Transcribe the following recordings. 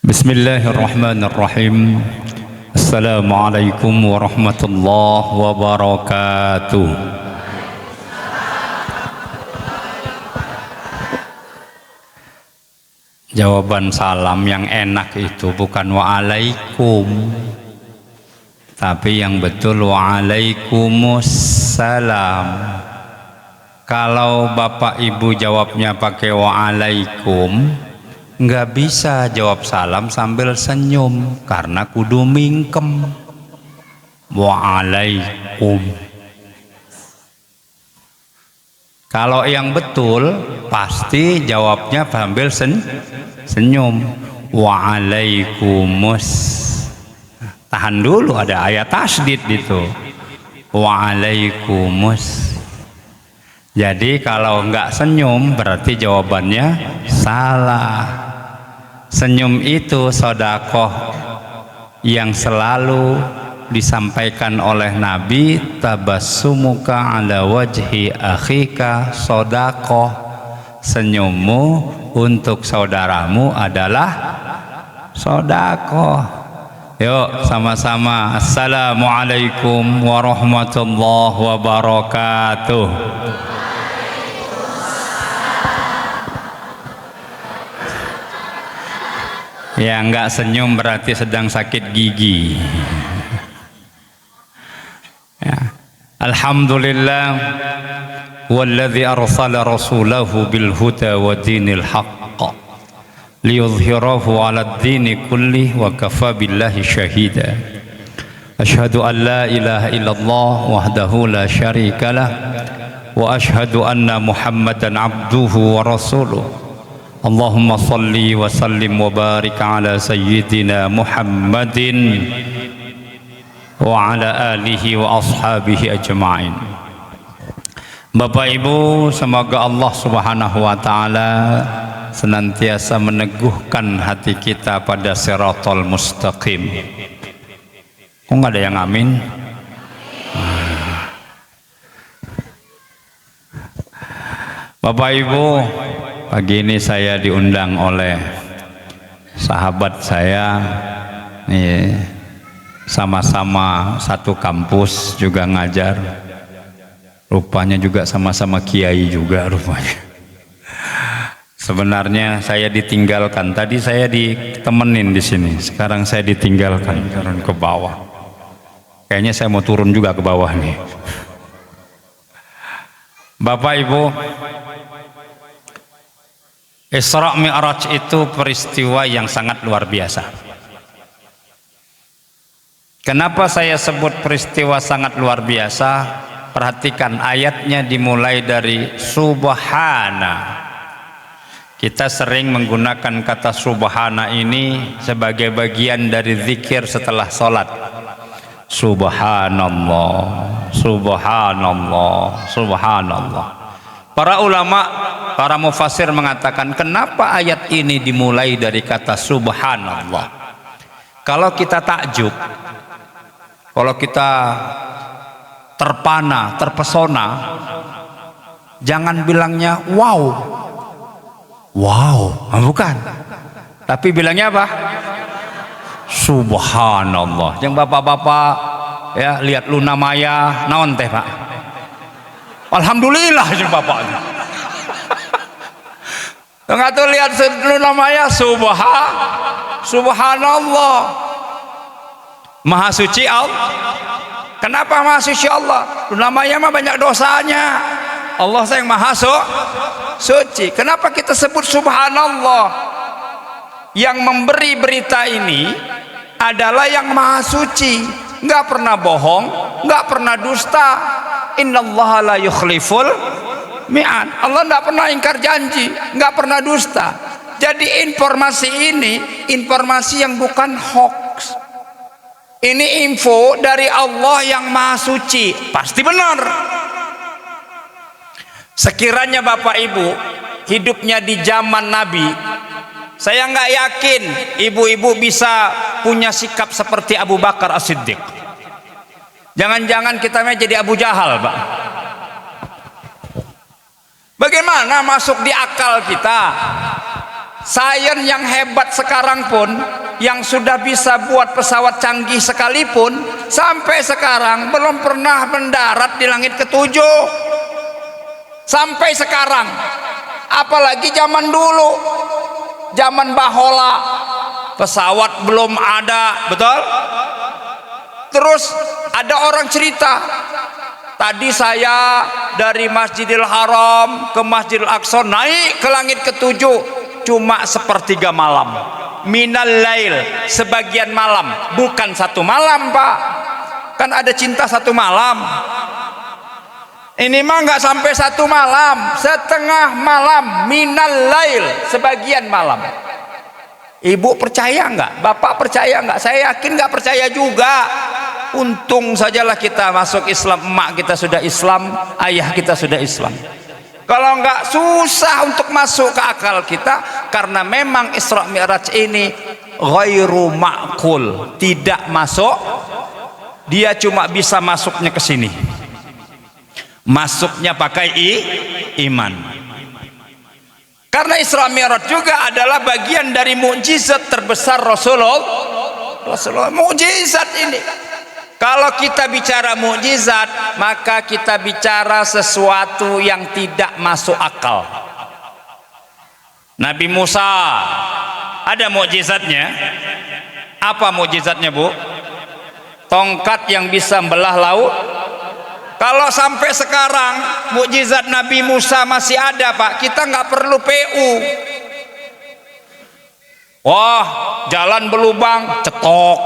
Bismillahirrahmanirrahim. Assalamualaikum warahmatullahi wabarakatuh. Jawaban salam yang enak itu bukan waalaikum, tapi yang betul waalaikumsalam. Kalau bapak ibu jawabnya pakai waalaikum, nggak bisa jawab salam sambil senyum karena kudu mingkem. Waalaikum. Kalau yang betul pasti jawabnya sambil senyum. Waalaikumus. Tahan dulu, ada ayat tasdid itu. Waalaikumus. Jadi kalau nggak senyum berarti jawabannya salah. Senyum itu sedekah yang selalu disampaikan oleh Nabi, tabassumuka ala wajhi akhika sedekah. Senyummu untuk saudaramu adalah sedekah. Yuk sama-sama. Assalamualaikum warahmatullahi wabarakatuh. Ya, enggak senyum berarti sedang sakit gigi. Ya. Alhamdulillah walladzi arsala rasulahu bil huda wa dinil haqq liyudhhirahu 'alad dini kullih wa kafa billahi syahida. Asyhadu an la ilaha illallah wahdahu la syarikalah wa asyhadu anna Muhammadan abduhu wa rasuluh. Allahumma salli wa sallim wa barik ala sayyidina Muhammadin wa ala alihi wa ashabihi ajma'in. Bapak Ibu, semoga Allah Subhanahu wa taala senantiasa meneguhkan hati kita pada siratal mustaqim. Kok nggak ada yang amin? Bapak Ibu, pagi ini saya diundang oleh sahabat saya, sama-sama satu kampus juga ngajar, rupanya juga sama-sama kiai juga rupanya. Sebenarnya saya ditinggalkan, tadi saya ditemenin di sini, sekarang saya ditinggalkan turun ke bawah. Kayaknya saya mau turun juga ke bawah nih. Bapak Ibu, Isra Mi'raj itu peristiwa yang sangat luar biasa. Kenapa saya sebut peristiwa sangat luar biasa? Perhatikan ayatnya dimulai dari subhana. Kita sering menggunakan kata subhana ini sebagai bagian dari zikir setelah sholat. Subhanallah, subhanallah, subhanallah. Para ulama, para mufassir mengatakan, kenapa ayat ini dimulai dari kata subhanallah? Kalau kita takjub, kalau kita terpana, terpesona, jangan bilangnya wow, wow, bukan. Tapi bilangnya apa? Subhanallah. Yang bapak-bapak ya lihat Luna Maya, naon teh Pak? Alhamdulillah jeung bapaknya. Enggak tuh lihat Luna Maya, subhanallah. Maha suci Allah. Kenapa maha suci Allah? Luna Maya mah banyak dosanya. Allah yang maha suci. Kenapa kita sebut subhanallah? Yang memberi berita ini adalah yang maha suci, nggak pernah bohong, nggak pernah dusta. Innallaha la yukhliful mi'ad. Allah nggak pernah ingkar janji, nggak pernah dusta. Jadi informasi ini informasi yang bukan hoax. Ini info dari Allah yang maha suci, pasti benar. Sekiranya Bapak Ibu hidupnya di zaman Nabi, saya nggak yakin ibu-ibu bisa punya sikap seperti Abu Bakar As-Siddiq. Jangan-jangan kita jadi Abu Jahal, Pak. Bagaimana masuk di akal kita? Sains yang hebat sekarang pun, yang sudah bisa buat pesawat canggih sekalipun, sampai sekarang belum pernah mendarat di langit ketujuh. Sampai sekarang, apalagi zaman dulu, zaman bahola, pesawat belum ada, betul? Terus ada orang cerita, tadi saya dari Masjidil Haram ke Masjidil Aqsa naik ke langit ketujuh cuma sepertiga malam, minal lail, sebagian malam, bukan satu malam Pak. Kan ada cinta satu malam, ini mah nggak sampai satu malam, setengah malam, minal lail, sebagian malam. Ibu percaya nggak? Bapak percaya nggak? Saya yakin nggak percaya juga. Untung sajalah kita masuk Islam, emak kita sudah Islam, ayah kita sudah Islam. Kalau nggak susah untuk masuk ke akal kita, karena memang Isra Mi'raj ini ghairu ma'qul, tidak masuk. Dia cuma bisa masuknya ke sini, masuknya pakai iman. Karena Isra Mi'raj juga adalah bagian dari mukjizat terbesar Rasulullah. Mukjizat ini, kalau kita bicara mukjizat, maka kita bicara sesuatu yang tidak masuk akal. Nabi Musa ada mukjizatnya. Apa mukjizatnya, Bu? Tongkat yang bisa membelah laut. Kalau sampai sekarang mukjizat Nabi Musa masih ada Pak, kita nggak perlu PU. Wah, jalan berlubang, cetok.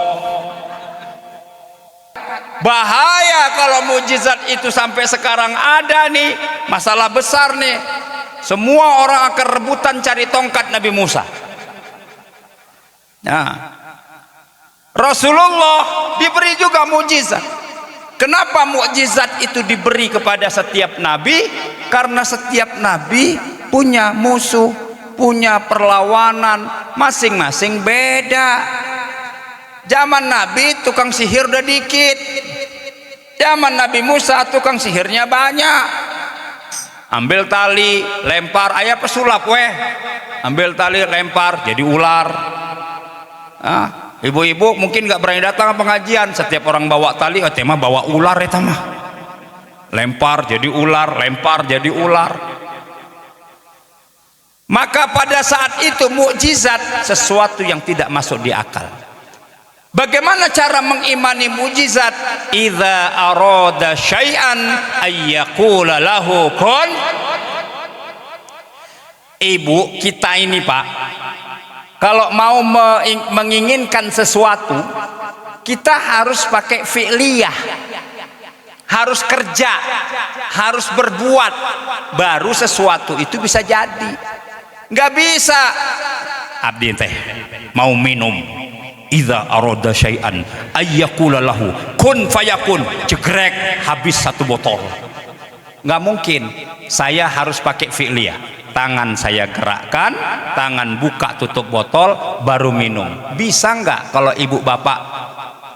Bahaya kalau mukjizat itu sampai sekarang ada nih, masalah besar nih. Semua orang akan rebutan cari tongkat Nabi Musa. Nah, Rasulullah diberi juga mukjizat. Kenapa mukjizat itu diberi kepada setiap nabi? Karena setiap nabi punya musuh, punya perlawanan, masing-masing beda. Zaman Nabi tukang sihir udah dikit, zaman Nabi Musa tukang sihirnya banyak. Ambil tali, lempar, ayah pesulap weh. Ambil tali, lempar, jadi ular. Ibu-ibu mungkin nggak berani datang ke pengajian, setiap orang bawa tali, tema bawa ular ya mah. Lempar jadi ular, lempar jadi ular. Maka pada saat itu mukjizat sesuatu yang tidak masuk di akal. Bagaimana cara mengimani mukjizat? Idza arada syai'an ayyaqula lahu kun. Ibu kita ini Pak, kalau mau menginginkan sesuatu, kita harus pakai fi'liyah, harus kerja, harus berbuat, baru sesuatu itu bisa jadi. Nggak bisa abdi teh mau minum, idza arada syai'an ayyaqula lahu kun fayakun, jegrek habis satu botol. Nggak mungkin. Saya harus pakai fi'liyah, tangan saya gerakkan, tangan buka tutup botol, baru minum. Bisa nggak kalau ibu bapak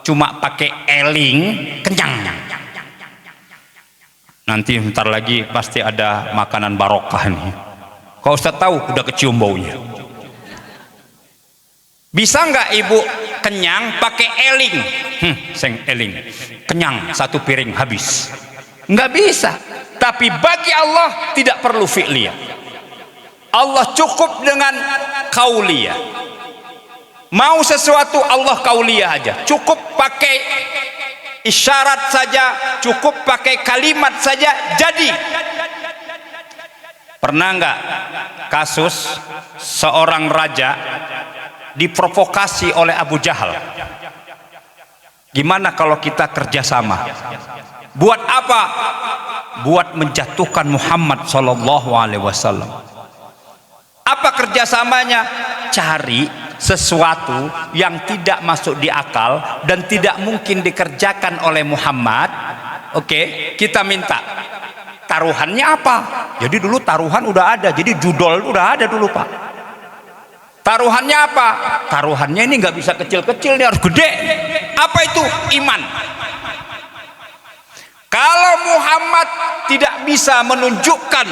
cuma pakai eling, kenyang? Nanti bentar lagi pasti ada makanan barokah nih. Kalau Ustaz tahu udah kecium baunya. Bisa nggak ibu kenyang pakai eling? Seng eling, kenyang satu piring habis. Nggak bisa. Tapi bagi Allah tidak perlu fi'liyah. Allah cukup dengan kauliyah. Mau sesuatu Allah kauliyah aja, cukup pakai isyarat saja, cukup pakai kalimat saja jadi. Pernah nggak kasus seorang raja diprovokasi oleh Abu Jahal? Gimana kalau kita kerjasama? Buat apa? Buat menjatuhkan Muhammad sallallahu alaihi wasallam. Apa kerjasamanya? Cari sesuatu yang tidak masuk di akal dan tidak mungkin dikerjakan oleh Muhammad. Oke, kita minta taruhannya apa? Jadi dulu taruhan udah ada, jadi judol udah ada dulu Pak. Taruhannya apa? Taruhannya ini nggak bisa kecil-kecil, ini harus gede. Apa itu? Iman. Kalau Muhammad tidak bisa menunjukkan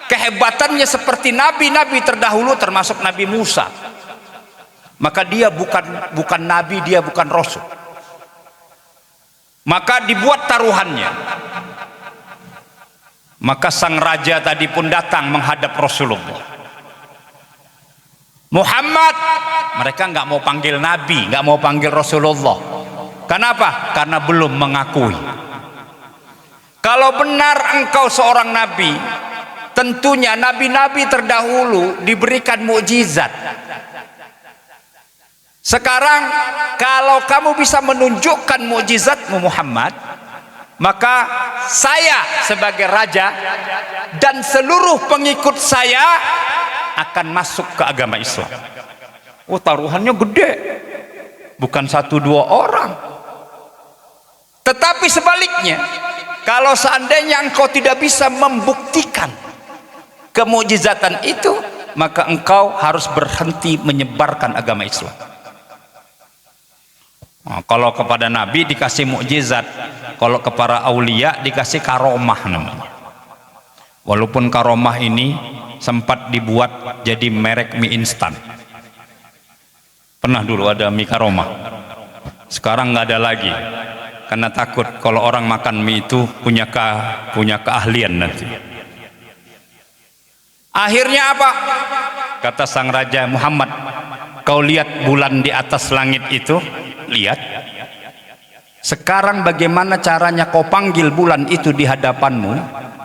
kehebatannya seperti nabi-nabi terdahulu termasuk Nabi Musa, maka dia bukan nabi, dia bukan rasul. Maka dibuat taruhannya. Maka sang raja tadi pun datang menghadap Rasulullah. Muhammad, mereka nggak mau panggil nabi, nggak mau panggil Rasulullah. Kenapa? Karena belum mengakui. Kalau benar engkau seorang nabi, tentunya nabi-nabi terdahulu diberikan mukjizat. Sekarang kalau kamu bisa menunjukkan mukjizatmu Muhammad, maka saya sebagai raja dan seluruh pengikut saya akan masuk ke agama Islam. Oh, taruhannya gede, bukan 1-2 orang. Tetapi sebaliknya, kalau seandainya engkau tidak bisa membuktikan kemukjizatan itu, maka engkau harus berhenti menyebarkan agama Islam. Nah, kalau kepada Nabi dikasih mukjizat, kalau kepada aulia dikasih karomah namanya. Walaupun karomah ini sempat dibuat jadi merek mie instan. Pernah dulu ada mie karomah. Sekarang nggak ada lagi, karena takut kalau orang makan mie itu punya keahlian nanti. Akhirnya apa? Kata sang raja, Muhammad, kau lihat bulan di atas langit itu? Lihat. Sekarang bagaimana caranya kau panggil bulan itu di hadapanmu,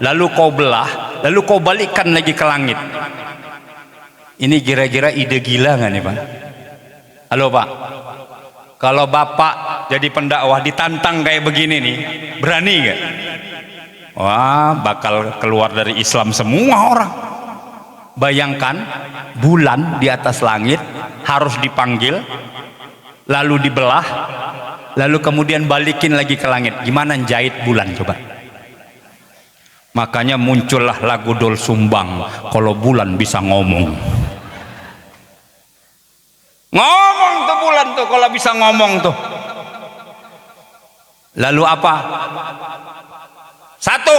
lalu kau belah, lalu kau balikkan lagi ke langit. Ini kira-kira ide gila nggak nih Pak? Halo Pak, kalau Bapak jadi pendakwah ditantang kayak begini nih, berani nggak? Wah, bakal keluar dari Islam semua orang. Bayangkan bulan di atas langit harus dipanggil, lalu dibelah, lalu kemudian balikin lagi ke langit. Gimana jahit bulan coba? Makanya muncullah lagu Dol Sumbang, kalau bulan bisa ngomong. Ngomong tuh bulan tuh kalau bisa ngomong tuh. Lalu apa? Satu,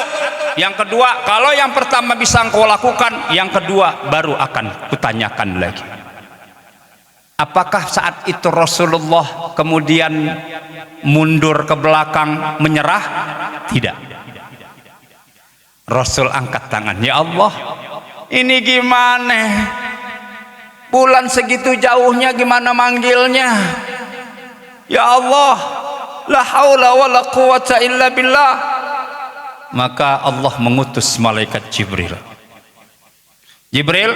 yang kedua, kalau yang pertama bisa engkau lakukan, yang kedua baru akan kutanyakan lagi. Apakah saat itu Rasulullah kemudian mundur ke belakang menyerah? Tidak. Rasul angkat tangan, ya Allah, ini gimana? Bulan segitu jauhnya gimana manggilnya? Ya Allah, la haula wala quwata illa billah. Maka Allah mengutus malaikat Jibril. Jibril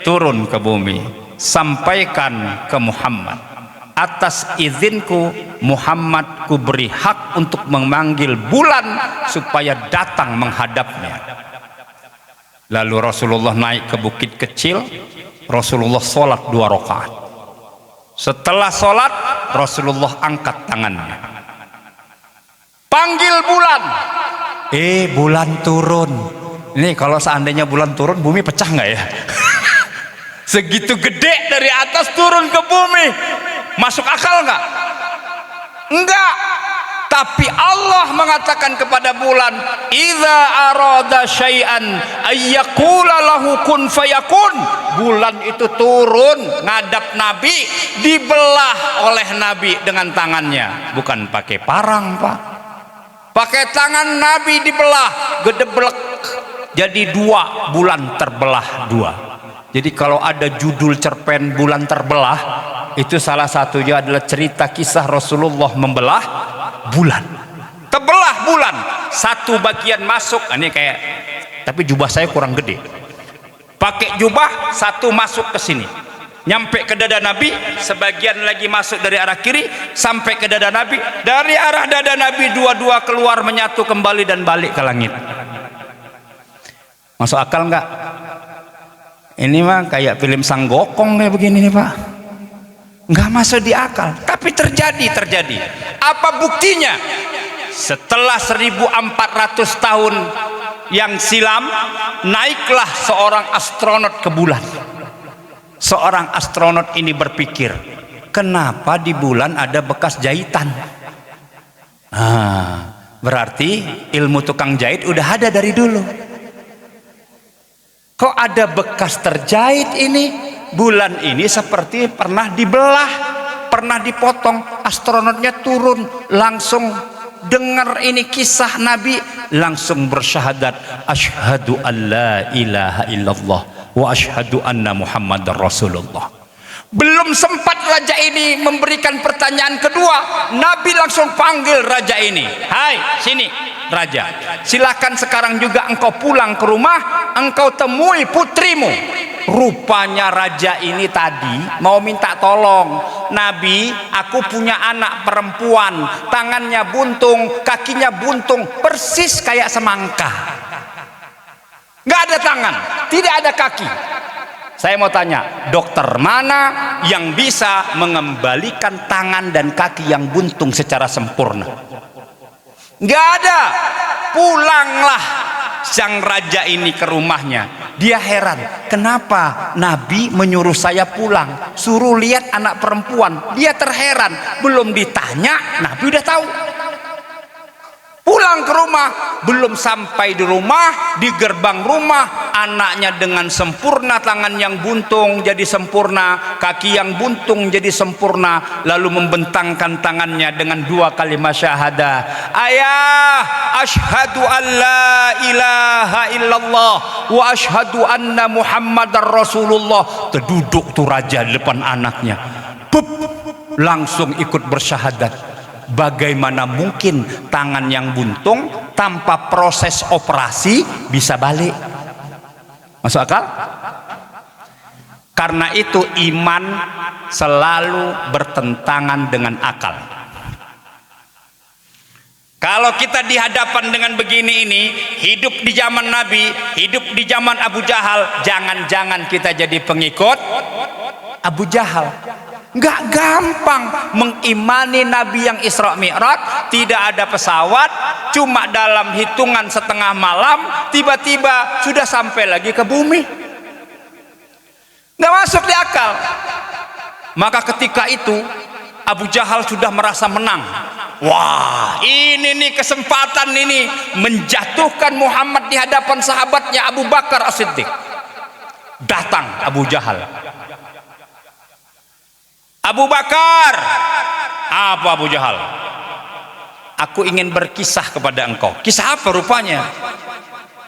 turun ke bumi, sampaikan ke Muhammad, atas izinku Muhammad ku beri hak untuk memanggil bulan supaya datang menghadapnya. Lalu Rasulullah naik ke bukit kecil, Rasulullah sholat 2 rakaat. Setelah sholat Rasulullah angkat tangannya, panggil bulan. Bulan turun. Ini kalau seandainya bulan turun, bumi pecah nggak ya? Segitu gede dari atas turun ke bumi, masuk akal nggak? Enggak. Tapi Allah mengatakan kepada bulan, idza arada syai'an ayyaqula lahu kun fayakun. Bulan itu turun ngadap Nabi, dibelah oleh Nabi dengan tangannya, bukan pakai parang Pak, pakai tangan Nabi dibelah, gedeblek, jadi 2, bulan terbelah 2. Jadi kalau ada judul cerpen bulan terbelah, itu salah satunya adalah cerita kisah Rasulullah membelah bulan. Terbelah bulan, satu bagian masuk, ini kayak, tapi jubah saya kurang gede, pakai jubah satu masuk ke sini, nyampe ke dada Nabi, sebagian lagi masuk dari arah kiri sampai ke dada Nabi, dari arah dada Nabi dua-dua keluar menyatu kembali dan balik ke langit. Masuk akal nggak? Ini mah kayak film Sang Gokong kayak begini nih Pak, nggak masuk di akal, tapi terjadi. Apa buktinya? Setelah 1400 tahun yang silam, naiklah seorang astronot ke bulan. Seorang astronot ini berpikir, kenapa di bulan ada bekas jahitan? Ah, berarti ilmu tukang jahit udah ada dari dulu. Kok ada bekas terjahit ini? Bulan ini seperti pernah dibelah, pernah dipotong. Astronotnya turun, langsung dengar ini kisah Nabi, langsung bersyahadat, asyhadu an la ilaha illallah wa asyhadu anna muhammadar rasulullah. Belum sempat raja ini memberikan pertanyaan kedua, Nabi langsung panggil raja ini, hai sini raja, silakan sekarang juga engkau pulang ke rumah, engkau temui putrimu. Rupanya raja ini tadi mau minta tolong, Nabi, aku punya anak perempuan, tangannya buntung, kakinya buntung, persis kayak semangka, nggak ada tangan, tidak ada kaki. Saya mau tanya, dokter mana yang bisa mengembalikan tangan dan kaki yang buntung secara sempurna? Nggak ada. Pulanglah sang raja ini ke rumahnya. Dia heran, kenapa Nabi menyuruh saya pulang, suruh lihat anak perempuan. Dia terheran, belum ditanya Nabi udah tahu. Pulang ke rumah, belum sampai di rumah, di gerbang rumah, anaknya dengan sempurna, tangan yang buntung jadi sempurna, kaki yang buntung jadi sempurna, lalu membentangkan tangannya dengan 2 kalimat syahadah, ayah, asyhadu an la ilaha illallah wa asyhadu anna muhammadar rasulullah. Terduduk tuh raja di depan anaknya, pup, langsung ikut bersyahadat. Bagaimana mungkin tangan yang buntung tanpa proses operasi bisa balik? Masuk akal? Karena itu iman selalu bertentangan dengan akal. Kalau kita di hadapan dengan begini ini, hidup di zaman Nabi, hidup di zaman Abu Jahal, jangan-jangan kita jadi pengikut Abu Jahal. Nggak gampang mengimani Nabi yang Isra Mi'raj, tidak ada pesawat, cuma dalam hitungan setengah malam tiba-tiba sudah sampai lagi ke bumi. Nggak masuk di akal. Maka ketika itu Abu Jahal sudah merasa menang. Wah, ini nih kesempatan ini menjatuhkan Muhammad di hadapan sahabatnya Abu Bakar As-Siddiq. Datang Abu Jahal. Abu Bakar, apa Abu Jahal? Aku ingin berkisah kepada engkau. Kisah apa rupanya?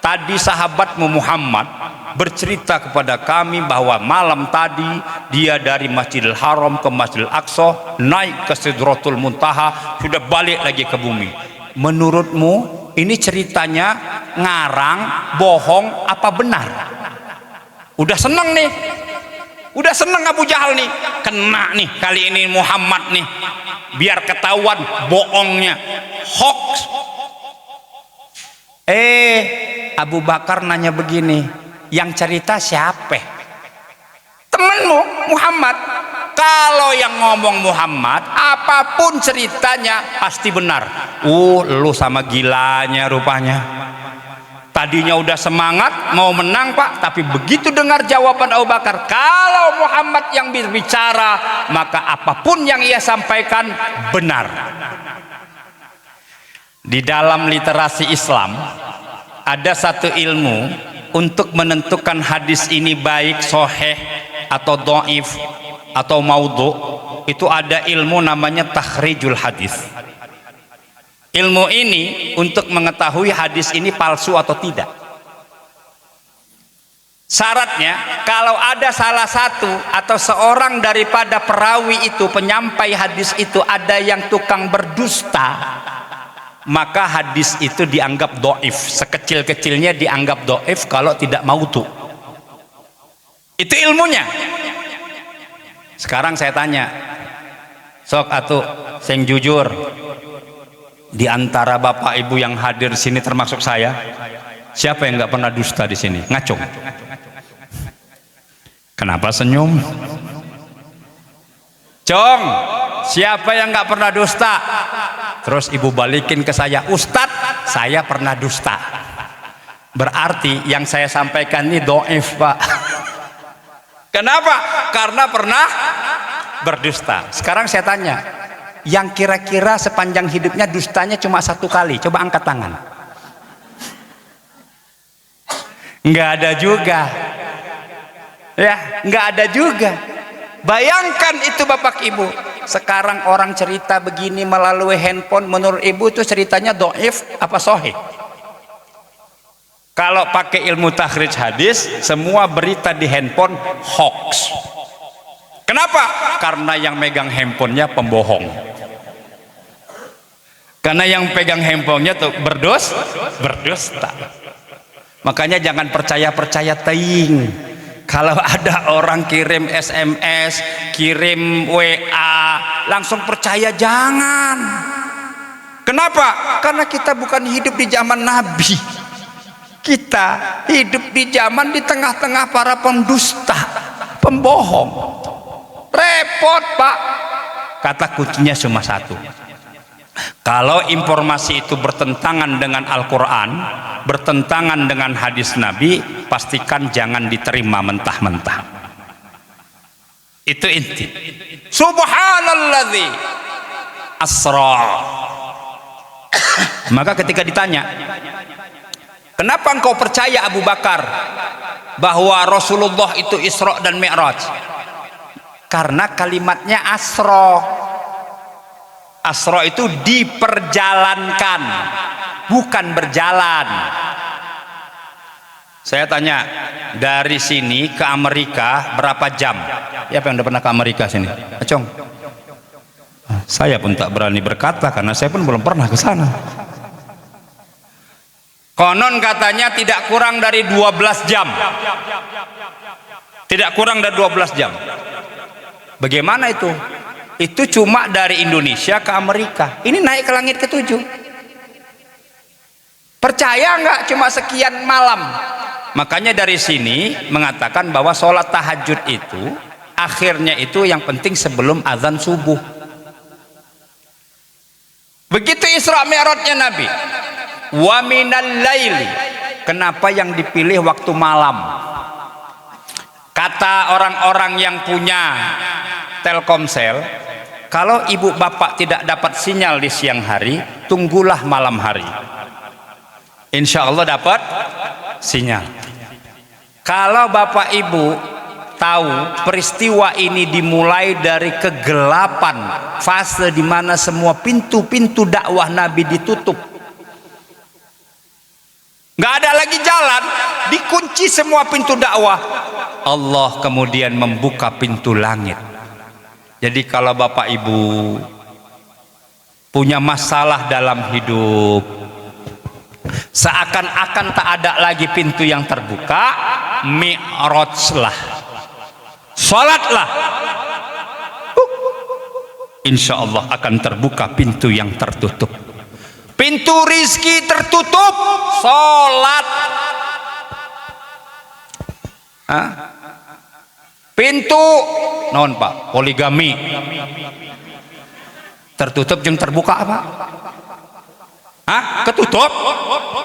Tadi sahabatmu Muhammad bercerita kepada kami bahwa malam tadi dia dari Masjidil Haram ke Masjidil Aqsa, naik ke Sidratul Muntaha, sudah balik lagi ke bumi. Menurutmu ini ceritanya ngarang, bohong, apa benar? Udah seneng nih. Udah seneng Abu Jahal nih, kena nih kali ini Muhammad nih, biar ketahuan bohongnya, hoax. Abu Bakar nanya begini, yang cerita siapa? Temenmu Muhammad. Kalau yang ngomong Muhammad, apapun ceritanya pasti benar. Lu sama gilanya rupanya. Tadinya udah semangat mau menang Pak, tapi begitu dengar jawaban Abu Bakar, kalau Muhammad yang berbicara maka apapun yang ia sampaikan benar. Di dalam literasi Islam ada satu ilmu untuk menentukan hadis ini baik sahih atau dhaif atau maudhu. Itu ada ilmu namanya takhrijul hadis. Ilmu ini untuk mengetahui hadis ini palsu atau tidak. Syaratnya kalau ada salah satu atau seorang daripada perawi itu, penyampai hadis itu, ada yang tukang berdusta, maka hadis itu dianggap dhaif. Sekecil-kecilnya dianggap dhaif kalau tidak maudhu. Itu ilmunya. Sekarang saya tanya, sok atuh sing jujur, di antara bapak ibu yang hadir di sini termasuk saya, siapa yang nggak pernah dusta di sini? Ngacung. Kenapa senyum? Cong, siapa yang nggak pernah dusta? Terus ibu balikin ke saya, Ustadz, saya pernah dusta. Berarti yang saya sampaikan ini dhaif, Pak. Kenapa? Karena pernah berdusta. Sekarang saya tanya, yang kira-kira sepanjang hidupnya dustanya cuma 1 kali, coba angkat tangan. Nggak ada juga. Ya, nggak ada juga. Bayangkan itu Bapak Ibu. Sekarang orang cerita begini melalui handphone, menurut Ibu itu ceritanya dhaif apa sahih? Kalau pakai ilmu takhrij hadis, semua berita di handphone hoax. Kenapa? Karena yang megang handphonenya pembohong. Karena yang pegang handphonenya tuh berdusta. Makanya jangan percaya teing. Kalau ada orang kirim SMS, kirim WA, langsung percaya, jangan. Kenapa? Karena kita bukan hidup di zaman Nabi. Kita hidup di zaman di tengah-tengah para pendusta, pembohong. Repot, Pak. Kata kuncinya cuma satu. Kalau informasi itu bertentangan dengan Al-Quran, bertentangan dengan hadis Nabi, pastikan jangan diterima mentah-mentah. Itu inti. Subhanalladzi asra. Maka ketika ditanya, kenapa engkau percaya Abu Bakar bahwa Rasulullah itu Isra dan Mi'raj? Karena kalimatnya asra. Asra itu diperjalankan, bukan berjalan. Saya tanya, dari sini ke Amerika berapa jam? Siapa yang udah pernah ke Amerika sini? Acong. Saya pun tak berani berkata karena saya pun belum pernah ke sana. Konon katanya tidak kurang dari 12 jam. Tidak kurang dari 12 jam. Bagaimana itu? Itu cuma dari Indonesia ke Amerika. Ini naik ke langit ke-7. Percaya nggak cuma sekian malam? Makanya dari sini mengatakan bahwa sholat tahajud itu akhirnya itu yang penting sebelum azan subuh. Begitu Isra Mi'rajnya Nabi. Wa minal laili. Kenapa yang dipilih waktu malam? Kata orang-orang yang punya Telkomsel, kalau ibu bapak tidak dapat sinyal di siang hari, tunggulah malam hari. Insya Allah dapat sinyal. Kalau bapak ibu tahu peristiwa ini dimulai dari kegelapan, fase di mana semua pintu-pintu dakwah Nabi ditutup, nggak ada lagi jalan, dikunci semua pintu dakwah. Allah kemudian membuka pintu langit. Jadi kalau bapak ibu punya masalah dalam hidup, seakan-akan tak ada lagi pintu yang terbuka, mi'rajlah, sholatlah, insya Allah akan terbuka pintu yang tertutup. Pintu rizki tertutup, sholat. Pintu non Pak, poligami tertutup jeung terbuka apa? Ketutup,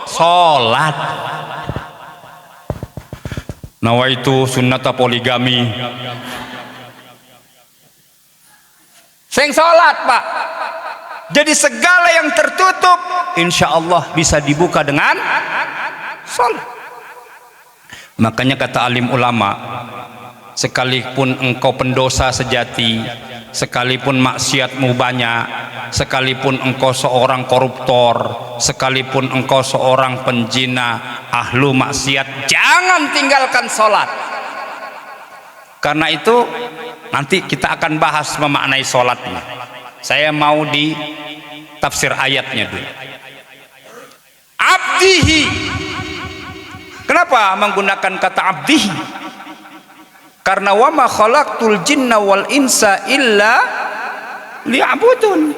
sholat. Nawaitu sunnata poligami, sing sholat Pak. Jadi segala yang tertutup insya Allah bisa dibuka dengan sholat. Makanya kata alim ulama, sekalipun engkau pendosa sejati, sekalipun maksiatmu banyak, sekalipun engkau seorang koruptor, sekalipun engkau seorang penjina, ahlu maksiat, jangan tinggalkan sholat. Karena itu nanti kita akan bahas memaknai sholatnya. Saya mau di tafsir ayatnya dulu. Abdihi. Kenapa menggunakan kata abdihi? Karena wa ma khalaqtul jinna wal insa illa liya'budun.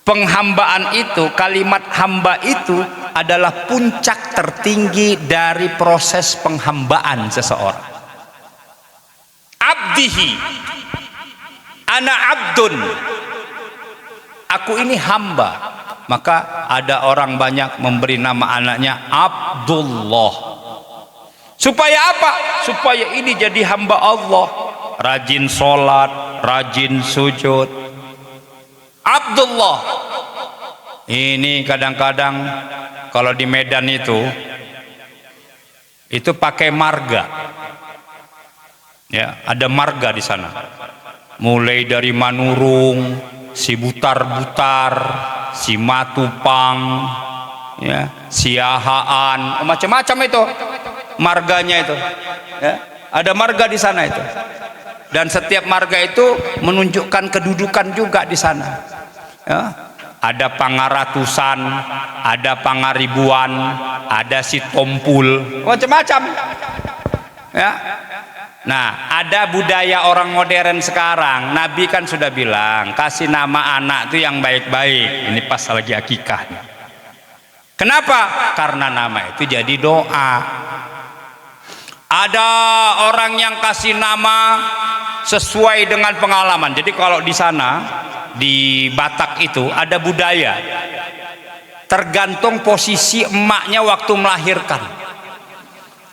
Penghambaan itu, kalimat hamba itu adalah puncak tertinggi dari proses penghambaan seseorang. Abdihi, ana abdun, aku ini hamba. Maka ada orang banyak memberi nama anaknya Abdullah. Supaya apa? Supaya ini jadi hamba Allah, rajin sholat, rajin sujud. Abdullah ini kadang-kadang kalau di Medan itu pakai marga. Ya, ada marga di sana. Mulai dari Manurung, si Butar-Butar, si Matupang, ya, si Ahaan, macam-macam itu marganya itu. Ya, ada marga di sana itu. Dan setiap marga itu menunjukkan kedudukan juga di sana. Ya, ada Pangaratusan, ada Pangaribuan, ada si Tompul, macam-macam. Ya. Nah, ada budaya orang modern sekarang. Nabi kan sudah bilang, kasih nama anak itu yang baik-baik. Ini pas lagi akikah. Kenapa? Karena nama itu jadi doa. Ada orang yang kasih nama sesuai dengan pengalaman. Jadi kalau di sana, di Batak itu ada budaya. Tergantung posisi emaknya waktu melahirkan.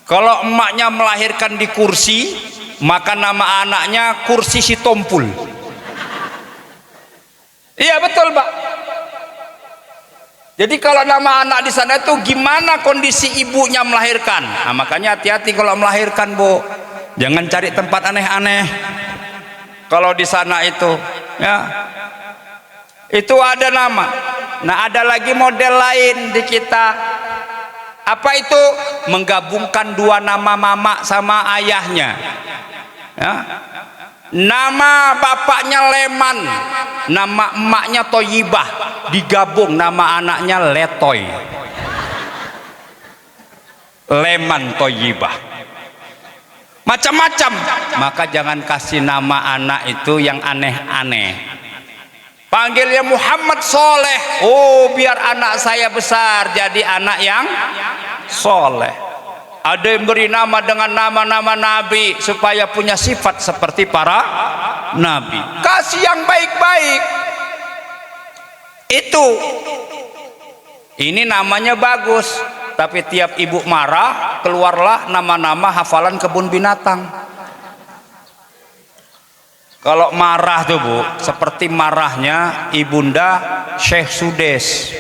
Kalau emaknya melahirkan di kursi, maka nama anaknya Kursi si Tompul. Iya betul, Pak. Jadi kalau nama anak di sana itu gimana kondisi ibunya melahirkan. Nah, makanya hati-hati kalau melahirkan, Bu. Jangan cari tempat aneh-aneh. Kalau di sana itu, ya. Itu ada nama. Nah, ada lagi model lain di kita. Apa itu? Menggabungkan dua nama mama sama ayahnya. Ya. Nama bapaknya Leman, nama emaknya Toyibah, digabung nama anaknya Letoy. Leman Toyibah. Macam-macam. Maka jangan kasih nama anak itu yang aneh-aneh. Panggilnya Muhammad Soleh. Oh, biar anak saya besar jadi anak yang soleh. Ada yang beri nama dengan nama-nama nabi supaya punya sifat seperti para nabi. Kasih yang baik-baik. Itu. Ini namanya bagus. Tapi tiap ibu marah, keluarlah nama-nama hafalan kebun binatang. Kalau marah tuh, Bu, seperti marahnya ibunda Syekh Sudes.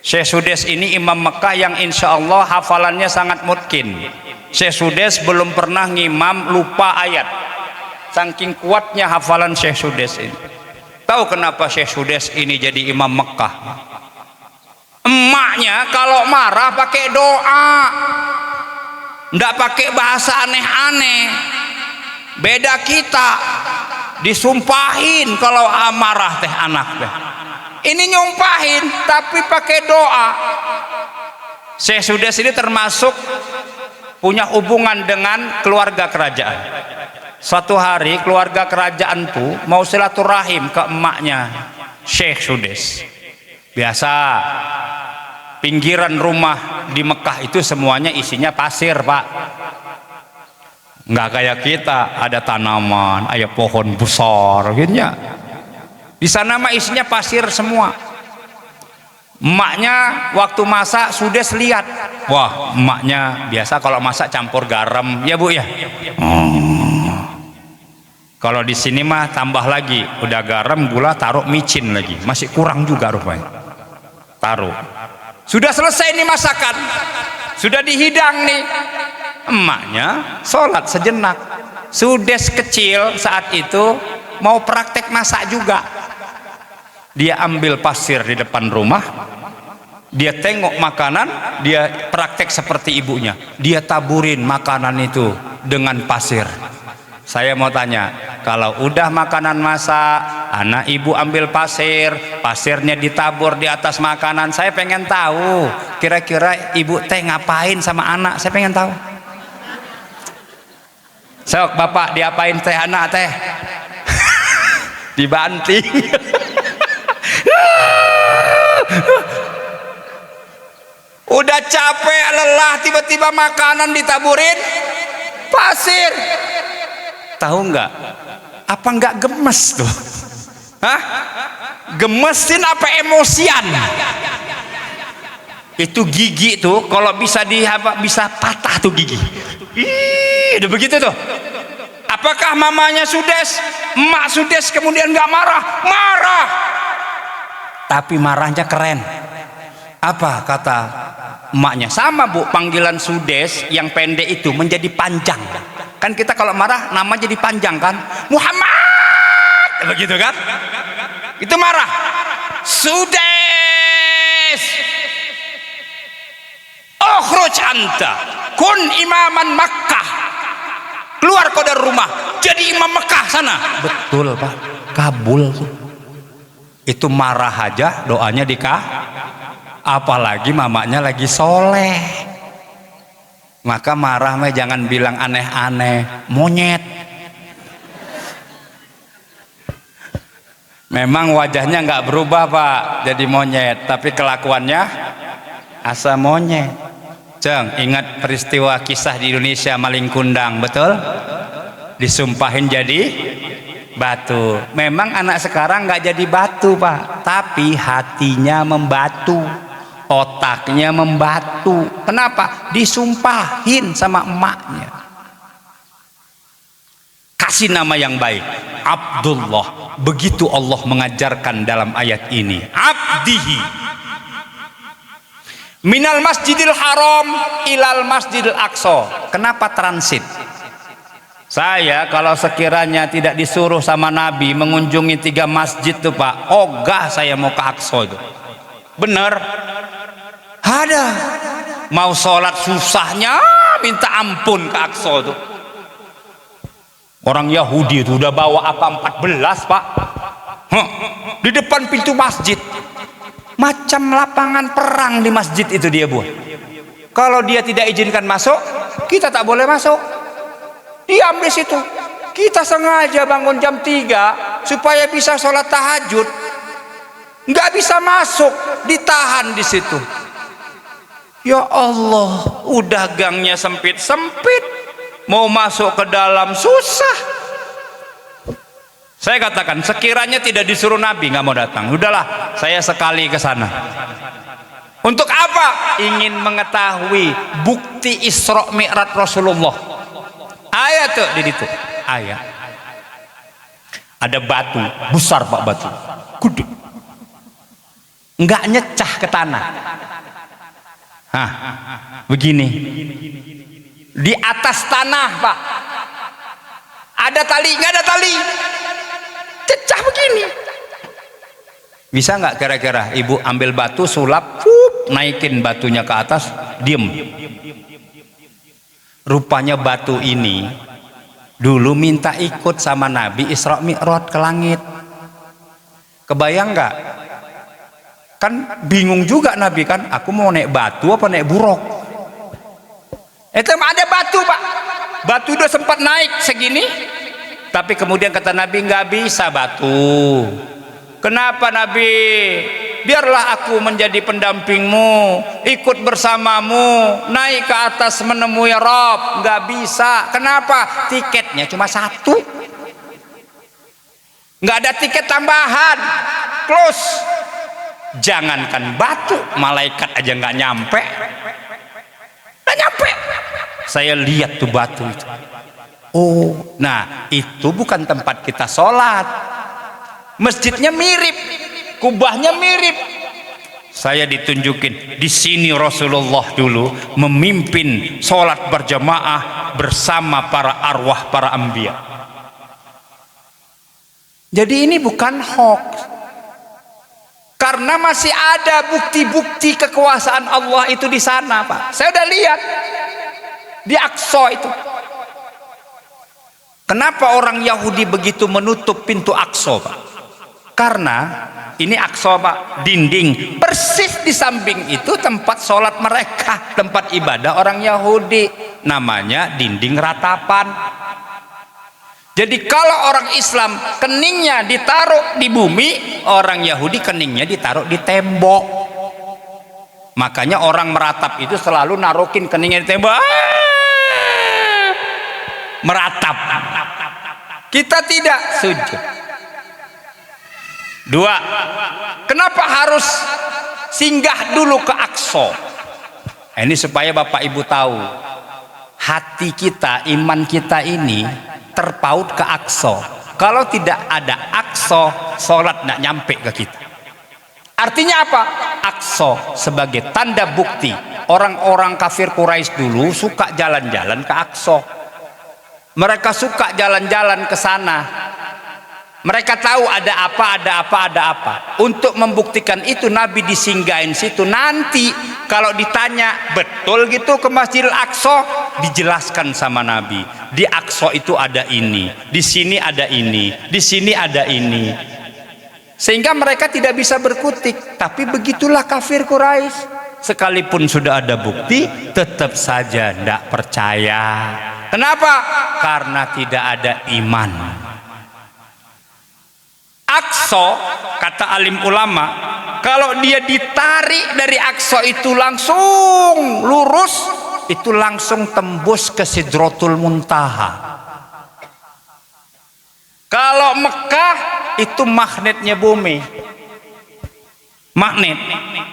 Syekh Sudes ini imam Mekah yang insya Allah hafalannya sangat mungkin. Syekh Sudes belum pernah ngimam lupa ayat. Saking kuatnya hafalan Syekh Sudes ini. Tahu kenapa Syekh Sudes ini jadi imam Mekah? Emaknya kalau marah pakai doa, ndak pakai bahasa aneh-aneh. Beda kita, disumpahin kalau amarah teh anak teh. Ini nyumpahin tapi pakai doa. Syekh Sudes ini termasuk punya hubungan dengan keluarga kerajaan. Suatu hari keluarga kerajaan tuh mau silaturahim ke emaknya Syekh Sudes. Biasa pinggiran rumah di Mekah itu semuanya isinya pasir, Pak. Nggak kayak kita ada tanaman, ada pohon besar gitu ya. Di sana mah isinya pasir semua. Emaknya waktu masak Sudes lihat, wah emaknya biasa kalau masak campur garam ya, Bu ya. Kalau di sini mah tambah lagi, udah garam gula taruh micin lagi, masih kurang juga rupanya. Taruh. Sudah selesai nih masakan, sudah dihidang nih. Emaknya sholat sejenak. Sudes kecil saat itu mau praktek masak juga. Dia ambil pasir di depan rumah, dia tengok makanan, dia praktek seperti ibunya. Dia taburin makanan itu dengan pasir. Saya mau tanya, kalau udah makanan masak, anak ibu ambil pasir, pasirnya ditabur di atas makanan, saya pengen tahu kira-kira ibu teh ngapain sama anak. Saya pengen tahu. Sok bapak diapain teh anak teh? Dibanting. Udah capek lelah tiba-tiba makanan ditaburin pasir. Tahu nggak? Apa nggak gemes tuh? Hah? Gemesin apa emosian? Itu gigi tuh kalau bisa bisa patah tuh gigi. Ih, udah begitu tuh. Apakah mamanya Sudes, emak Sudes kemudian nggak marah? Marah. Tapi marahnya keren. Apa kata emaknya? Sama, Bu, panggilan Sudes yang pendek itu menjadi panjang. Kan kita kalau marah nama jadi panjang kan, Muhammad, begitu kan? Itu marah. Sudes, ukhruj anta, kun imaman Makkah. Keluar kau dari rumah, jadi imam Mekah sana. Betul Pak, kabul. Itu marah aja doanya apalagi mamanya lagi soleh. Maka marah mah jangan bilang aneh-aneh, monyet. Memang wajahnya nggak berubah Pak, jadi monyet, tapi kelakuannya asa monyet. Ceng, ingat peristiwa kisah di Indonesia maling kundang, betul? Disumpahin jadi batu. Memang anak sekarang nggak jadi batu Pak, tapi hatinya membatu, otaknya membatu. Kenapa? Disumpahin sama emaknya. Kasih nama yang baik, Abdullah. Begitu Allah mengajarkan dalam ayat ini, abdihi minal masjidil haram ilal masjidil aqsa. Kenapa transit? Saya kalau sekiranya tidak disuruh sama Nabi mengunjungi 3 masjid tuh Pak, ogah saya mau ke Aqsa itu. Bener? Ada. Mau sholat susahnya minta ampun ke Aqsa itu. Orang Yahudi itu udah bawa AK-14 Pak, di depan pintu masjid, macam lapangan perang di masjid itu dia buat. Kalau dia tidak izinkan masuk, kita tak boleh masuk. Diam di situ. Kita sengaja bangun jam 3 supaya bisa sholat tahajud. Nggak bisa masuk, ditahan di situ. Ya Allah, udah gangnya sempit-sempit, mau masuk ke dalam susah. Saya katakan, sekiranya tidak disuruh Nabi nggak mau datang. Udahlah, saya sekali ke sana. Untuk apa? Ingin mengetahui bukti Isra Mi'raj Rasulullah. Ayat tuh di situ, ayat. Ada batu besar Pak, batu gede, nggak nyecah ke tanah. Nah, begini, di atas tanah Pak, ada tali, nggak ada tali, cecah begini. Bisa nggak kira-kira ibu ambil batu, sulap, naikin batunya ke atas, diem. Rupanya batu ini dulu minta ikut sama Nabi Isra Mi'raj ke langit. Kebayang nggak? Kan bingung juga Nabi kan, aku mau naik batu apa naik buruk? Itu ada batu Pak, batu udah sempat naik segini, tapi kemudian kata Nabi, nggak bisa batu. Kenapa Nabi? Biarlah aku menjadi pendampingmu, ikut bersamamu, naik ke atas menemui Rob. Nggak bisa. Kenapa? Tiketnya cuma 1, nggak ada tiket tambahan, close. Jangankan batu, malaikat aja nggak nyampe. Nggak nyampe. Saya lihat tuh batu itu. Oh, nah itu bukan tempat kita sholat. Masjidnya mirip, kubahnya mirip. Saya ditunjukin di sini Rasulullah dulu memimpin sholat berjamaah bersama para arwah para anbiya. Jadi ini bukan hoax, karena masih ada bukti-bukti kekuasaan Allah itu di sana Pak. Saya udah lihat di Aqsa itu. Kenapa orang Yahudi begitu menutup pintu Aqsa Pak? Karena ini Aqsa Pak, dinding persis di samping itu tempat sholat mereka, tempat ibadah orang Yahudi, namanya dinding ratapan. Jadi kalau orang Islam keningnya ditaruh di bumi, orang Yahudi keningnya ditaruh di tembok. Makanya orang meratap itu selalu narukin keningnya di tembok, meratap. Kita tidak sujud. 2, kenapa harus singgah dulu ke Aqsa? Ini supaya Bapak Ibu tahu, hati kita, iman kita ini terpaut ke Aqsa. Kalau tidak ada Aqsa, sholat nggak nyampe ke kita. Artinya apa? Aqsa sebagai tanda bukti. Orang-orang kafir Quraisy dulu suka jalan-jalan ke Aqsa. Mereka suka jalan-jalan ke sana. Mereka tahu ada apa. Untuk membuktikan itu Nabi disinggahin situ. Nanti kalau ditanya betul gitu ke Masjidil Aqsa, dijelaskan sama Nabi. Di Aqsa itu ada ini, di sini ada ini, di sini ada ini. Sehingga mereka tidak bisa berkutik. Tapi begitulah kafir Quraisy. Sekalipun sudah ada bukti, tetap saja tidak percaya. Kenapa? Karena tidak ada iman. Aqsa, kata alim ulama, kalau dia ditarik dari Aqsa itu langsung lurus, itu langsung tembus ke Sidratul Muntaha. Kalau Mekah itu magnetnya bumi, magnet.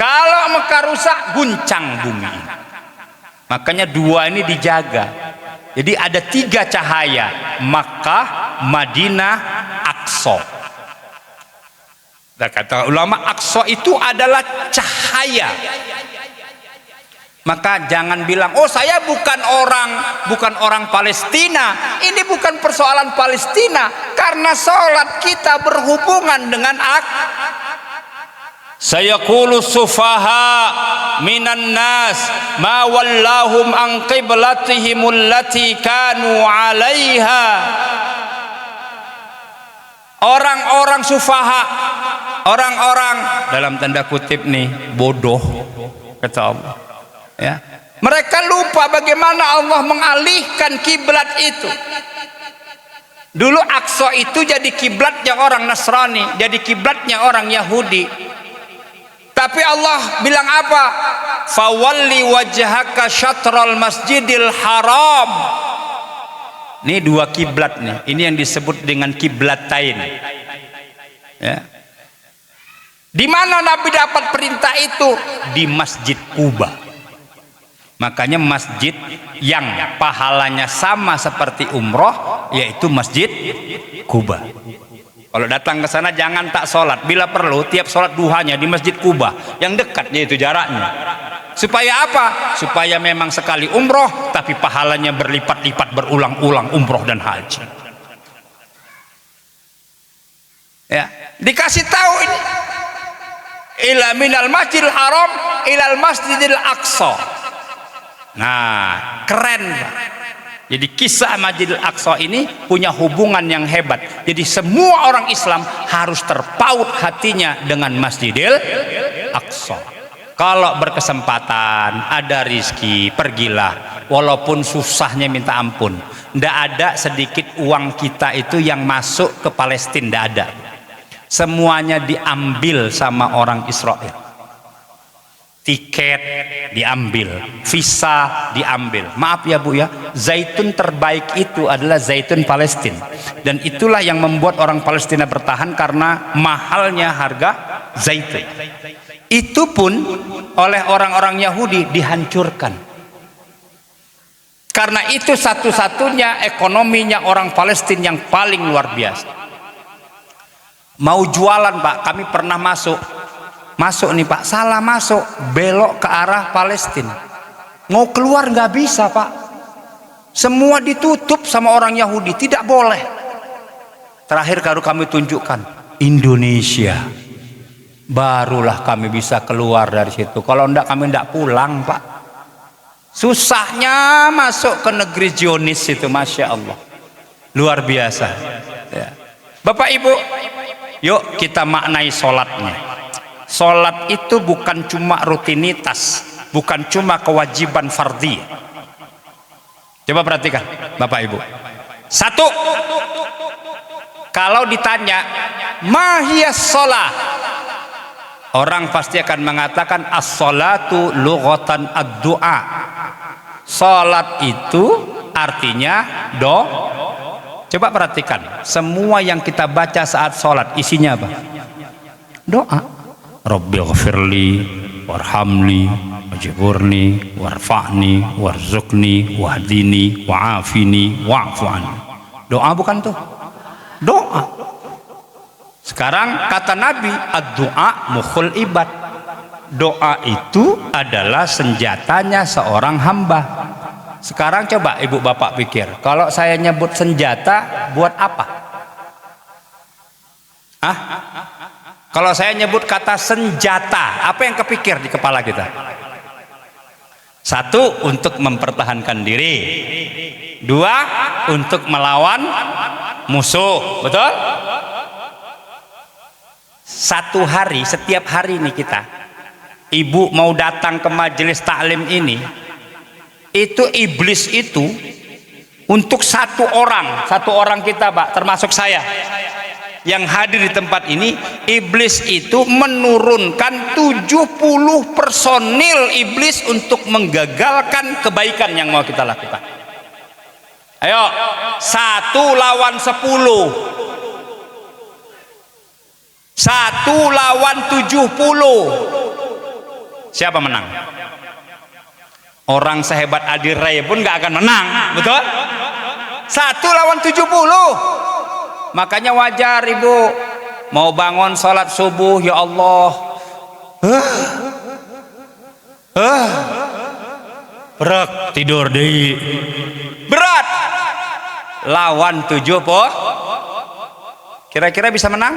Kalau Mekah rusak, guncang bumi. Makanya dua ini dijaga. Jadi ada 3 cahaya: Makkah, Madinah, Aqsa. Kata ulama, Aqsa itu adalah cahaya. Maka jangan bilang, oh saya bukan orang Palestina. Ini bukan persoalan Palestina, karena sholat kita berhubungan dengan sayaqulu sufaha minan nas ma wallahum an qiblatihim allati kanu 'alaiha. Orang-orang sufaha, orang-orang dalam tanda kutip nih bodoh, kata Allah, ya, mereka lupa bagaimana Allah mengalihkan kiblat itu. Dulu Aqsa itu jadi kiblatnya orang Nasrani, jadi kiblatnya orang Yahudi. Tapi Allah bilang apa? Fawalli wajhaka syatral masjidil haram. Ini 2 kiblat nih. Ini yang disebut dengan kiblatain. Ya. Di mana Nabi dapat perintah itu? Di Masjid Kuba. Makanya masjid yang pahalanya sama seperti umroh, yaitu Masjid Kuba. Kalau datang ke sana jangan tak sholat. Bila perlu tiap sholat duhanya di Masjid Kuba, yang dekat yaitu jaraknya. Supaya apa? Supaya memang sekali umroh, tapi pahalanya berlipat-lipat berulang-ulang umroh dan haji. Ya, dikasih tahu ini. Ila minal masjidil haram ilal masjidil aqsa. Nah, keren. Jadi kisah Masjidil Aqsa ini punya hubungan yang hebat. Jadi semua orang Islam harus terpaut hatinya dengan Masjidil Aqsa. Kalau berkesempatan, ada rizki, pergilah. Walaupun susahnya minta ampun. Tidak ada sedikit uang kita itu yang masuk ke Palestina, tidak ada. Semuanya diambil sama orang Israel. Tiket diambil, visa diambil. Maaf ya Bu ya, zaitun terbaik itu adalah zaitun Palestina. Dan itulah yang membuat orang Palestina bertahan, karena mahalnya harga zaitun. Itu pun oleh orang-orang Yahudi dihancurkan. Karena itu satu-satunya ekonominya orang Palestina yang paling luar biasa. Mau jualan Pak, kami pernah masuk nih Pak, salah masuk, belok ke arah Palestina. Mau keluar nggak bisa Pak. Semua ditutup sama orang Yahudi, tidak boleh. Terakhir kalau kami tunjukkan Indonesia, barulah kami bisa keluar dari situ. Kalau enggak kami enggak pulang Pak. Susahnya masuk ke negeri Zionis itu, Masya Allah, luar biasa ya. Bapak Ibu, yuk kita maknai sholatnya. Sholat itu bukan cuma rutinitas, bukan cuma kewajiban fardhi. Coba perhatikan Bapak Ibu. 1, kalau ditanya mahiyas sholat, orang pasti akan mengatakan as-sholatu lughatan ad-du'a. Sholat itu artinya Coba perhatikan, semua yang kita baca saat sholat isinya apa? Doa. Rabbighfirli warhamni wajburni warfa'ni warzuqni wahdini wa'afini wa'fu'an. Doa bukan tuh? Doa. Sekarang kata Nabi, ad-du'a mukhul ibad. Doa itu adalah senjatanya seorang hamba. Sekarang coba ibu bapak pikir, kalau saya nyebut senjata buat apa? Hah? Kalau saya nyebut kata senjata, apa yang kepikir di kepala kita? Satu, untuk mempertahankan diri. Dua, untuk melawan musuh. Betul? Satu hari, setiap hari nih kita, ibu mau datang ke majelis taklim ini, itu iblis itu untuk satu orang kita Pak, termasuk saya yang hadir di tempat ini, iblis itu menurunkan 70 personil iblis untuk menggagalkan kebaikan yang mau kita lakukan. Ayo, 1 lawan 10, 1 lawan 70, siapa menang? Orang sehebat Adi Ray pun gak akan menang, betul? 1 lawan 70. Makanya wajar ibu mau bangun sholat subuh, ya Allah, berat tidur deh, berat, lawan 70, kira-kira bisa menang?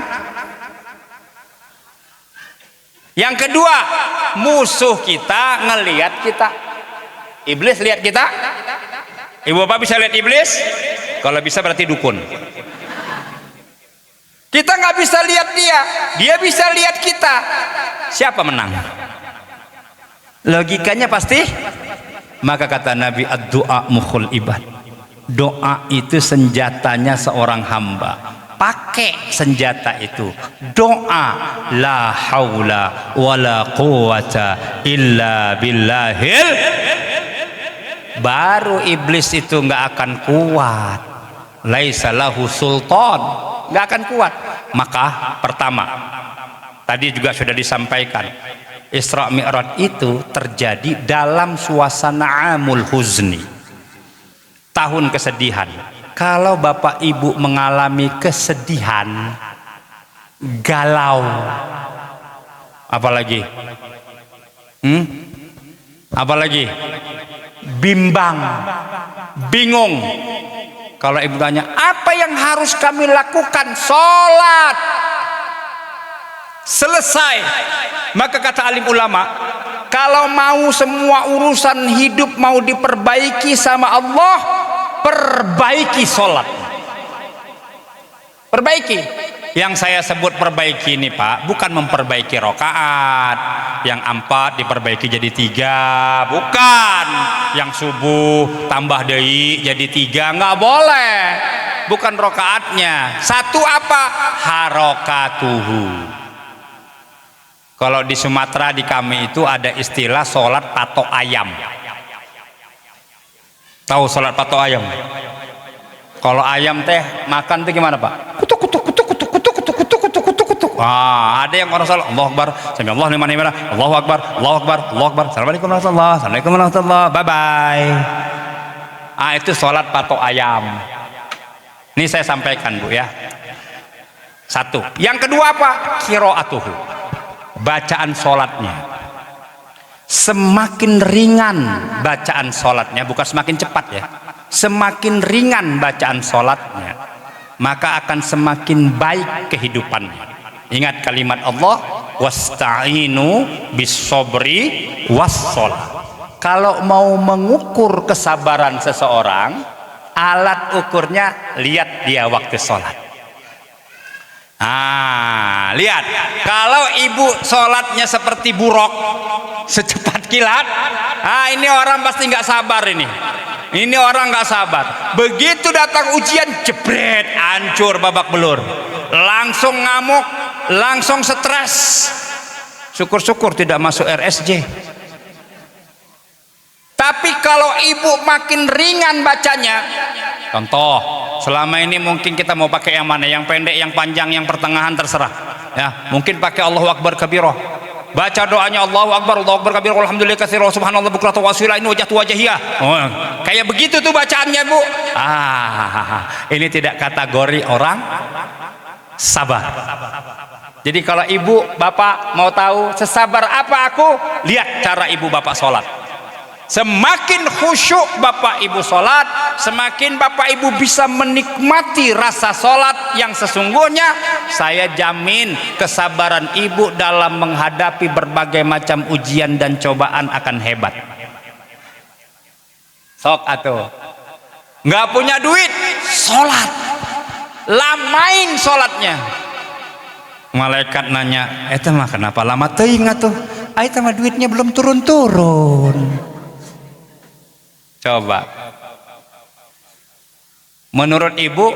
Yang kedua, musuh kita ngelihat kita, iblis lihat kita. Ibu bapak bisa lihat iblis? Kalau bisa berarti dukun. Kita nggak bisa lihat dia, dia bisa lihat kita. Siapa menang? Logikanya pasti. Maka kata Nabi, ad-du'a mukhul ibad. Doa itu senjatanya seorang hamba. Pakai senjata itu. Doa la haula wala quwata illa billahil. Baru iblis itu nggak akan kuat. Laisa lahu sultan, nggak akan kuat. Maka pertama, tadi juga sudah disampaikan, Isra Mi'raj itu terjadi dalam suasana amul huzni, tahun kesedihan. Kalau bapak ibu mengalami kesedihan, galau, apalagi apalagi bimbang, bingung. Kalau ibu tanya, apa yang harus kami lakukan? Sholat. Selesai. Maka kata alim ulama, kalau mau semua urusan hidup mau diperbaiki sama Allah, perbaiki sholat. Perbaiki. Yang saya sebut perbaiki ini Pak, bukan memperbaiki rokaat, yang 4 diperbaiki jadi 3, bukan. Yang subuh tambah deui jadi 3, nggak boleh. Bukan rokaatnya. Satu apa? Harokatuhu. Kalau di Sumatera di kami itu ada istilah sholat patok ayam. Tahu sholat patok ayam? Kalau ayam teh makan tuh gimana Pak? Kutuk kutuk kutuk kutuk kutuk kutuk kutuk kutuk kutuk kutuk. Wah, ada yang orang salah, Allahu Akbar, sami Allahu liman hamidah, Allahu Akbar, Allahu Akbar, Allahu Akbar, Assalamualaikum warahmatullahi wabarakatuh, Assalamualaikum warahmatullahi wabarakatuh, bye bye. Itu sholat patok ayam. Ini saya sampaikan Bu ya. Satu. Yang kedua apa? Qiraatuhu. Bacaan sholatnya. Semakin ringan bacaan sholatnya, bukan semakin cepat ya. Semakin ringan bacaan sholatnya, maka akan semakin baik kehidupannya. Ingat kalimat Allah, wasta'inu bis-sobri was-sholah. Kalau mau mengukur kesabaran seseorang, alat ukurnya lihat dia waktu sholat. Lihat, kalau ibu sholatnya seperti buruk, secepat kilat, ini orang pasti nggak sabar ini. Ini orang nggak sabar. Begitu datang ujian, jebret, hancur babak belur, langsung ngamuk, langsung stres. Syukur-syukur tidak masuk RSJ. Tapi kalau ibu makin ringan bacanya, contoh, selama ini mungkin kita mau pakai yang mana, yang pendek, yang panjang, yang pertengahan, terserah. Ya, mungkin pakai Allahu Akbar kabirah. Baca doanya Allahu Akbar, Allahu Akbar kabirah, alhamdulillah katsira, subhanallah bukratan wa asila, ini wajhatu wajhiyah. Kayak begitu tuh bacaannya Bu. Ini tidak kategori orang sabar. Jadi kalau ibu bapak mau tahu sesabar apa aku, lihat cara ibu bapak sholat. Semakin khusyuk bapak ibu sholat, semakin bapak ibu bisa menikmati rasa sholat yang sesungguhnya. Saya jamin kesabaran ibu dalam menghadapi berbagai macam ujian dan cobaan akan hebat. Sok atuh, nggak punya duit, sholat, lamain sholatnya. Malaikat nanya, eta mah kenapa lama teuing atuh? Eta mah duitnya belum turun-turun. Coba, menurut ibu,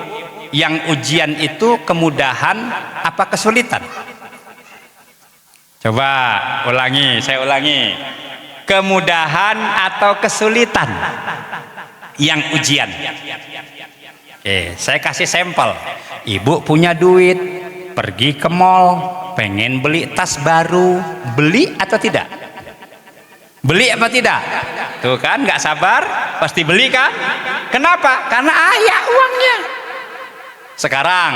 yang ujian itu kemudahan apa kesulitan? Coba ulangi, saya ulangi. Kemudahan atau kesulitan yang ujian? Oke, saya kasih sampel. Ibu punya duit, pergi ke mall, pengen beli tas baru, beli atau tidak? Beli apa tidak? Tuh kan, nggak sabar, pasti beli kan? Kenapa? Karena ayah uangnya. Sekarang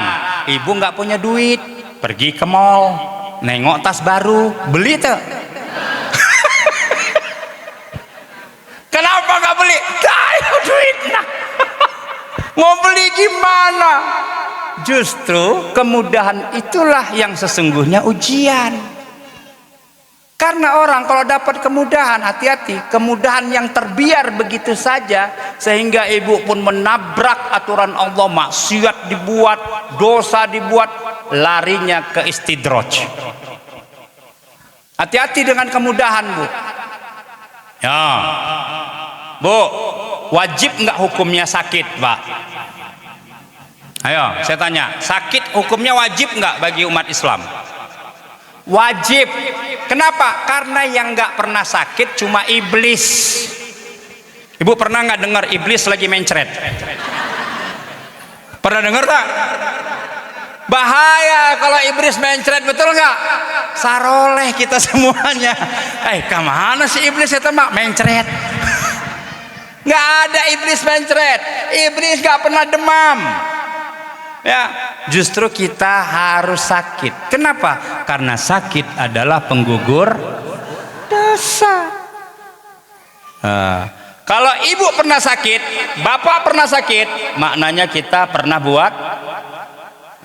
ibu nggak punya duit, pergi ke mall, nengok tas baru, beli tuh. Kenapa nggak beli? Ayo duitnya. Mau beli gimana? Justru kemudahan itulah yang sesungguhnya ujian. Karena orang kalau dapat kemudahan, hati-hati, kemudahan yang terbiar begitu saja, sehingga ibu pun menabrak aturan Allah, maksiat dibuat, dosa dibuat, larinya ke istidraj. Hati-hati dengan kemudahan, Bu. Ya, Bu, wajib nggak hukumnya sakit, Pak? Ayo, saya tanya, sakit hukumnya wajib nggak bagi umat Islam? Wajib. Kenapa? Karena yang nggak pernah sakit cuma iblis. Ibu pernah nggak dengar iblis lagi mencret? Pernah dengar tak? Bahaya kalau iblis mencret, betul nggak? Saroleh kita semuanya. Kemana sih iblis itu mak mencret? Nggak ada iblis mencret. Iblis nggak pernah demam. Ya, justru kita harus sakit. Kenapa? Karena sakit adalah penggugur dosa. Kalau ibu pernah sakit, bapak pernah sakit, maknanya kita pernah buat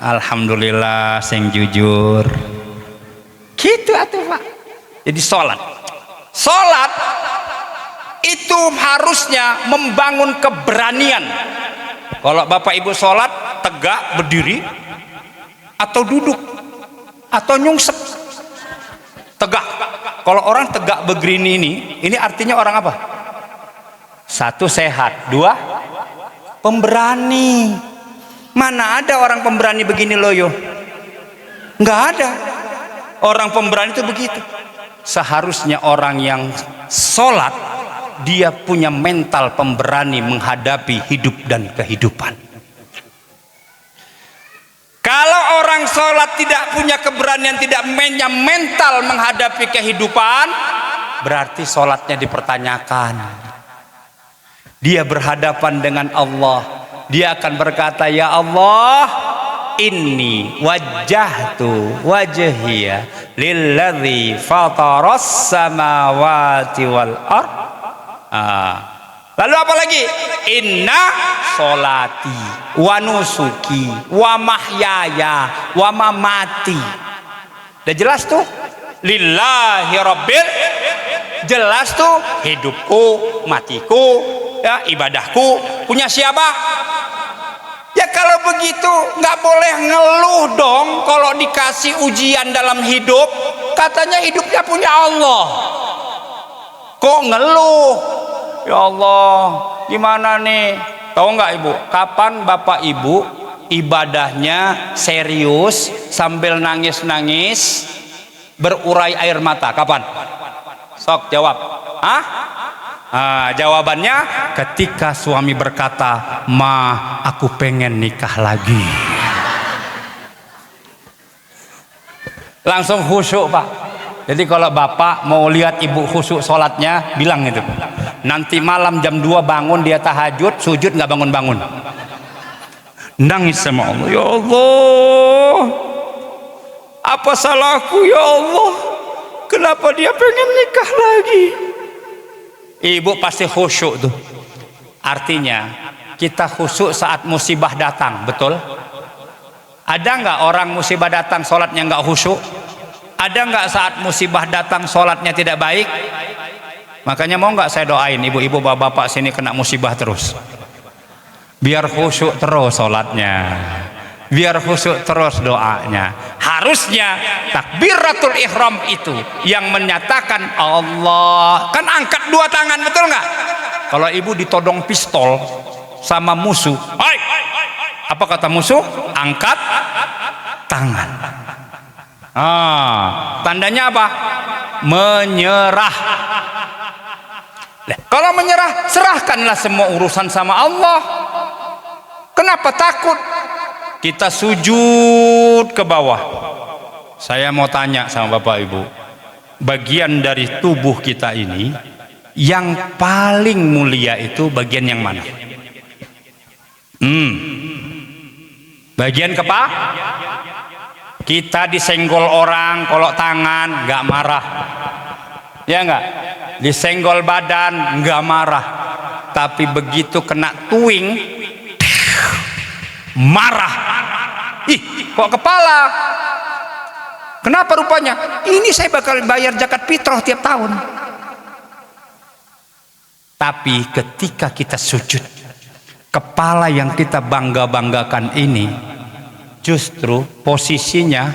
alhamdulillah sing jujur. Gitu atuh, Pak. Jadi sholat itu harusnya membangun keberanian. Kalau bapak ibu sholat tegak berdiri atau duduk atau nyungsep. Tegak. Kalau orang tegak begini ini artinya orang apa? Satu, sehat. Dua, pemberani. Mana ada orang pemberani begini loyo? Nggak ada. Orang pemberani itu begitu. Seharusnya orang yang sholat, dia punya mental pemberani menghadapi hidup dan kehidupan. Kalau orang sholat tidak punya keberanian, tidak punya mental menghadapi kehidupan, berarti sholatnya dipertanyakan. Dia berhadapan dengan Allah, dia akan berkata, ya Allah, inni wajjahtu wajhiya lilladzi fataras samawati wal ard. Lalu apa lagi? Inna sholati wa nusuki wa mahyaya wa mamati. Udah jelas tuh, lillahi rabbil, jelas tuh, hidupku, matiku, ya, ibadahku punya siapa? Ya kalau begitu nggak boleh ngeluh dong. Kalau dikasih ujian dalam hidup, katanya hidupnya punya Allah, kok ngeluh? Ya Allah, gimana nih? Tahu nggak ibu? Kapan bapak ibu ibadahnya serius sambil nangis-nangis berurai air mata? Kapan? Sok jawab. Jawabannya ketika suami berkata, "Ma, aku pengen nikah lagi." Langsung khusyuk, Pak. Jadi kalau bapak mau lihat ibu khusyuk sholatnya, bilang gitu. Nanti malam jam 2 bangun dia tahajud, sujud nggak bangun-bangun. Nangis sama Allah. Ya Allah, apa salahku ya Allah? Kenapa dia pengen nikah lagi? Ibu pasti khusyuk tuh. Artinya kita khusyuk saat musibah datang, betul? Ada nggak orang musibah datang sholatnya nggak khusyuk? Ada nggak saat musibah datang sholatnya tidak baik? Makanya mau nggak saya doain ibu-ibu bapak-bapak sini kena musibah terus, biar khusyuk terus sholatnya, biar khusyuk terus doanya. Harusnya takbiratul ihram itu yang menyatakan Allah, kan angkat dua tangan, betul nggak? Kalau ibu ditodong pistol sama musuh, hai, apa kata musuh? Angkat tangan. Tandanya apa? Menyerah. Kalau menyerah, serahkanlah semua urusan sama Allah. Kenapa takut? Kita sujud ke bawah. Saya mau tanya sama Bapak Ibu, bagian dari tubuh kita ini yang paling mulia itu bagian yang mana? Bagian kepala. Kita disenggol orang, kalau tangan nggak marah, ya nggak? Disenggol badan nggak marah, tapi begitu kena tuing marah. Ih, kok kepala? Kenapa rupanya? Ini saya bakal bayar zakat fitrah tiap tahun. Tapi ketika kita sujud, kepala yang kita bangga-banggakan ini justru posisinya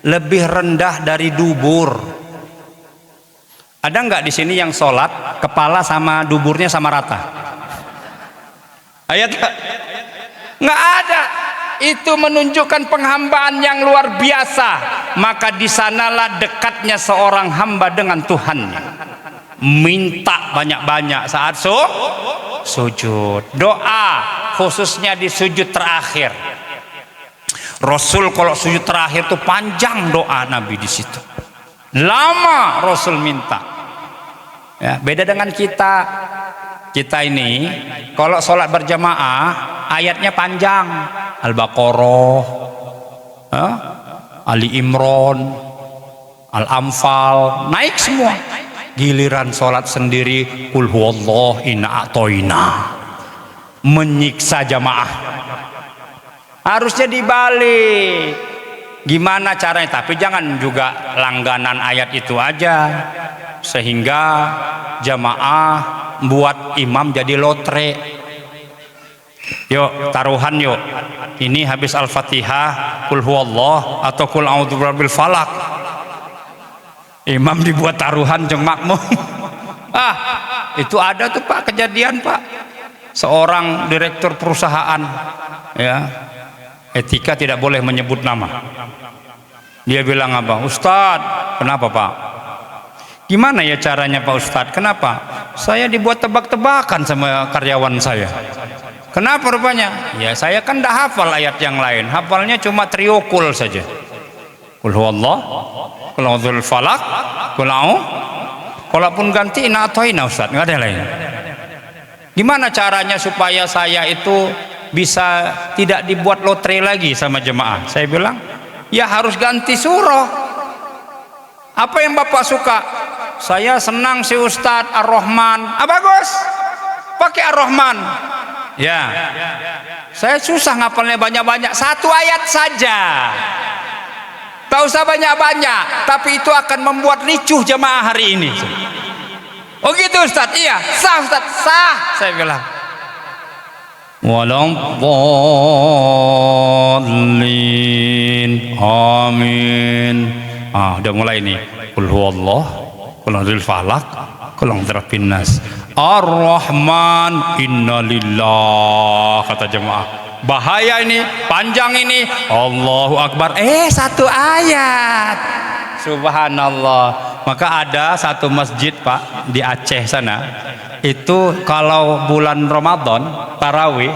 lebih rendah dari dubur. Ada nggak di sini yang sholat kepala sama duburnya sama rata? Ayat nggak ada. Itu menunjukkan penghambaan yang luar biasa. Maka di sanalah dekatnya seorang hamba dengan Tuhannya. Minta banyak-banyak saat sujud. Doa khususnya di sujud terakhir. Rasul kalau sujud terakhir tuh panjang doa Nabi di situ. Lama Rasul minta. Ya, beda dengan kita. Kita ini kalau sholat berjamaah ayatnya panjang. Al-Baqarah, Ali Imran, Al-Anfal, naik semua. Giliran sholat sendiri, Qul huwallahu inna a'toina, menyiksa jamaah. Harusnya dibalik. Gimana caranya? Tapi jangan juga langganan ayat itu aja, sehingga jamaah buat imam jadi lotre. Yuk taruhan yuk. Ini habis Al-Fatihah, Qul huwallah atau Qul a'udzu birabbil falaq. Imam dibuat taruhan jeung makmum. Itu ada tuh Pak kejadian Pak. Seorang direktur perusahaan, ya, etika tidak boleh menyebut nama. Dia bilang apa? Ustadz, kenapa Pak? Gimana ya caranya Pak Ustadz? Kenapa? Saya dibuat tebak-tebakan sama karyawan saya. Kenapa rupanya? Ya saya kan dah hafal ayat yang lain. Hafalnya cuma trio kul saja. Qul huwallah, Qul a'udzu falaq, Qul a'udzu. Kalaupun ganti inna a'toina Ustadz, nggak ada lain. Gimana caranya supaya saya itu bisa tidak dibuat lotre lagi sama jemaah? Saya bilang, ya harus ganti surah. Apa yang Bapak suka? Saya senang si Ustadz Ar-Rahman. Bagus, pakai Ar-Rahman. Ya, saya susah ngapalnya banyak-banyak, satu ayat saja. Tak usah banyak-banyak, tapi itu akan membuat ricuh jemaah hari ini. Oh gitu Ustadz? Iya, sah Ustadz, sah. Saya bilang. Waladdallin, amin. Udah mulai nih. Qul huwallah, Qul a'udzu falaq, Qul a'udzu birabbin nas. Ar-Rahman, innalillah, kata jemaah. Bahaya ini, panjang ini. Allahu Akbar. Satu ayat. Subhanallah. Maka ada satu masjid Pak di Aceh sana. Itu kalau bulan Ramadan tarawih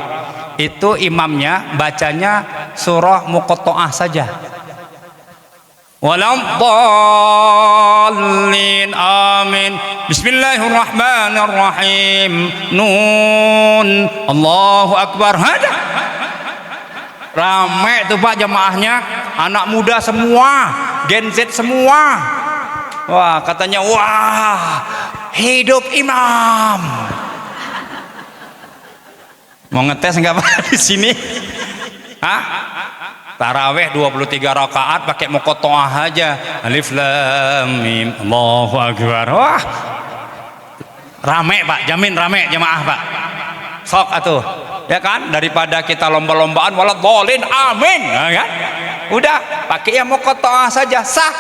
itu imamnya bacanya surah Muqatta'ah saja. Waladdallin, amin. Bismillahirrahmanirrahim. Nun, Allahu Akbar. Ada. Rame tuh Pak jamaahnya, anak muda semua, Gen Z semua. Wah, katanya wah, hidup imam. Mau ngetes nggak Pak di sini? Hah? Taraweh 23 rakaat pakai muqatta'ah aja. Alif lam mim Allahu akbar. Wah. Rame Pak, jamin rame jemaah Pak. Sok atuh. Ya kan? Daripada kita lomba-lombaan waladhdallin amin. Nah, kan? Udah, pakai yang muqatta'ah saja. Sah.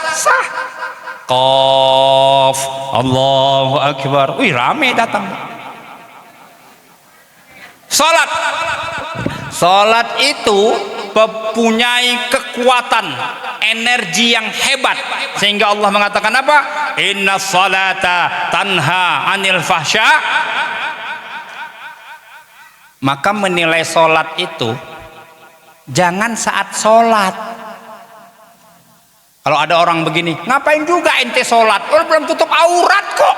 Qaf Allahu akbar. Wih, rame datang. Salat itu mempunyai kekuatan energi yang hebat sehingga Allah mengatakan apa? Inna salata tanha anil fahsya. Maka menilai salat itu jangan saat salat. Kalau ada orang begini, ngapain juga ente salat? Orang belum tutup aurat kok.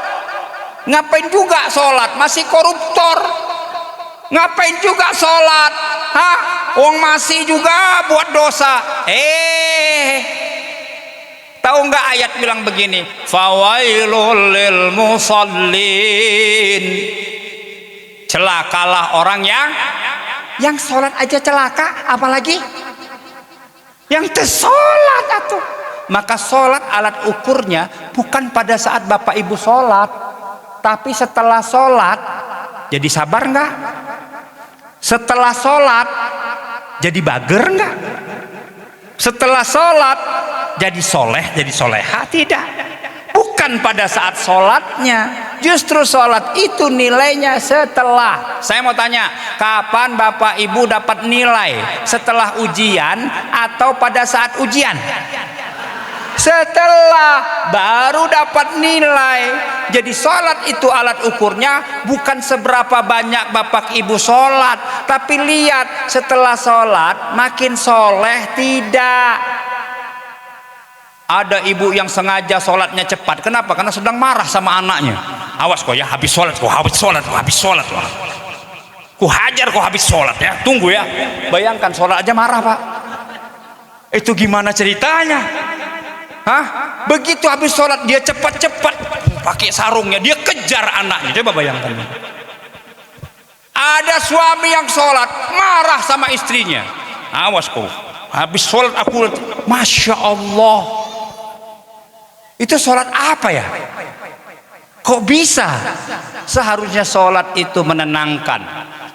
Ngapain juga salat? Masih koruptor. Ngapain juga sholat? Hah? Wong masih juga buat dosa. Tahu nggak ayat bilang begini? Fawailul lil musallin. Celakalah orang yang sholat aja celaka, apalagi yang tersolat atuh. Maka sholat alat ukurnya bukan pada saat bapak ibu sholat, tapi setelah sholat. Jadi sabar nggak? Setelah sholat jadi bager nggak? Setelah sholat jadi soleh, jadi soleha? Tidak. Bukan pada saat sholatnya. Justru sholat itu nilainya setelah. Saya mau tanya, kapan bapak ibu dapat nilai? Setelah ujian atau pada saat ujian? Setelah baru dapat nilai. Jadi sholat itu alat ukurnya bukan seberapa banyak bapak ibu sholat, tapi lihat setelah sholat makin soleh tidak. Ada ibu yang sengaja sholatnya cepat. Kenapa? Karena sedang marah sama anaknya. Awas kok ya, habis sholat kok, habis sholat kok. Ku hajar kok habis sholat ya. Tunggu ya. Bayangkan sholat aja marah Pak. Itu gimana ceritanya? Hah? Begitu habis sholat dia cepat-cepat pakai sarungnya, dia kejar anaknya. Coba bayangkan. Ada suami yang sholat marah sama istrinya. Awas kok, habis sholat aku, masya Allah. Itu sholat apa ya? Kok bisa? Seharusnya sholat itu menenangkan.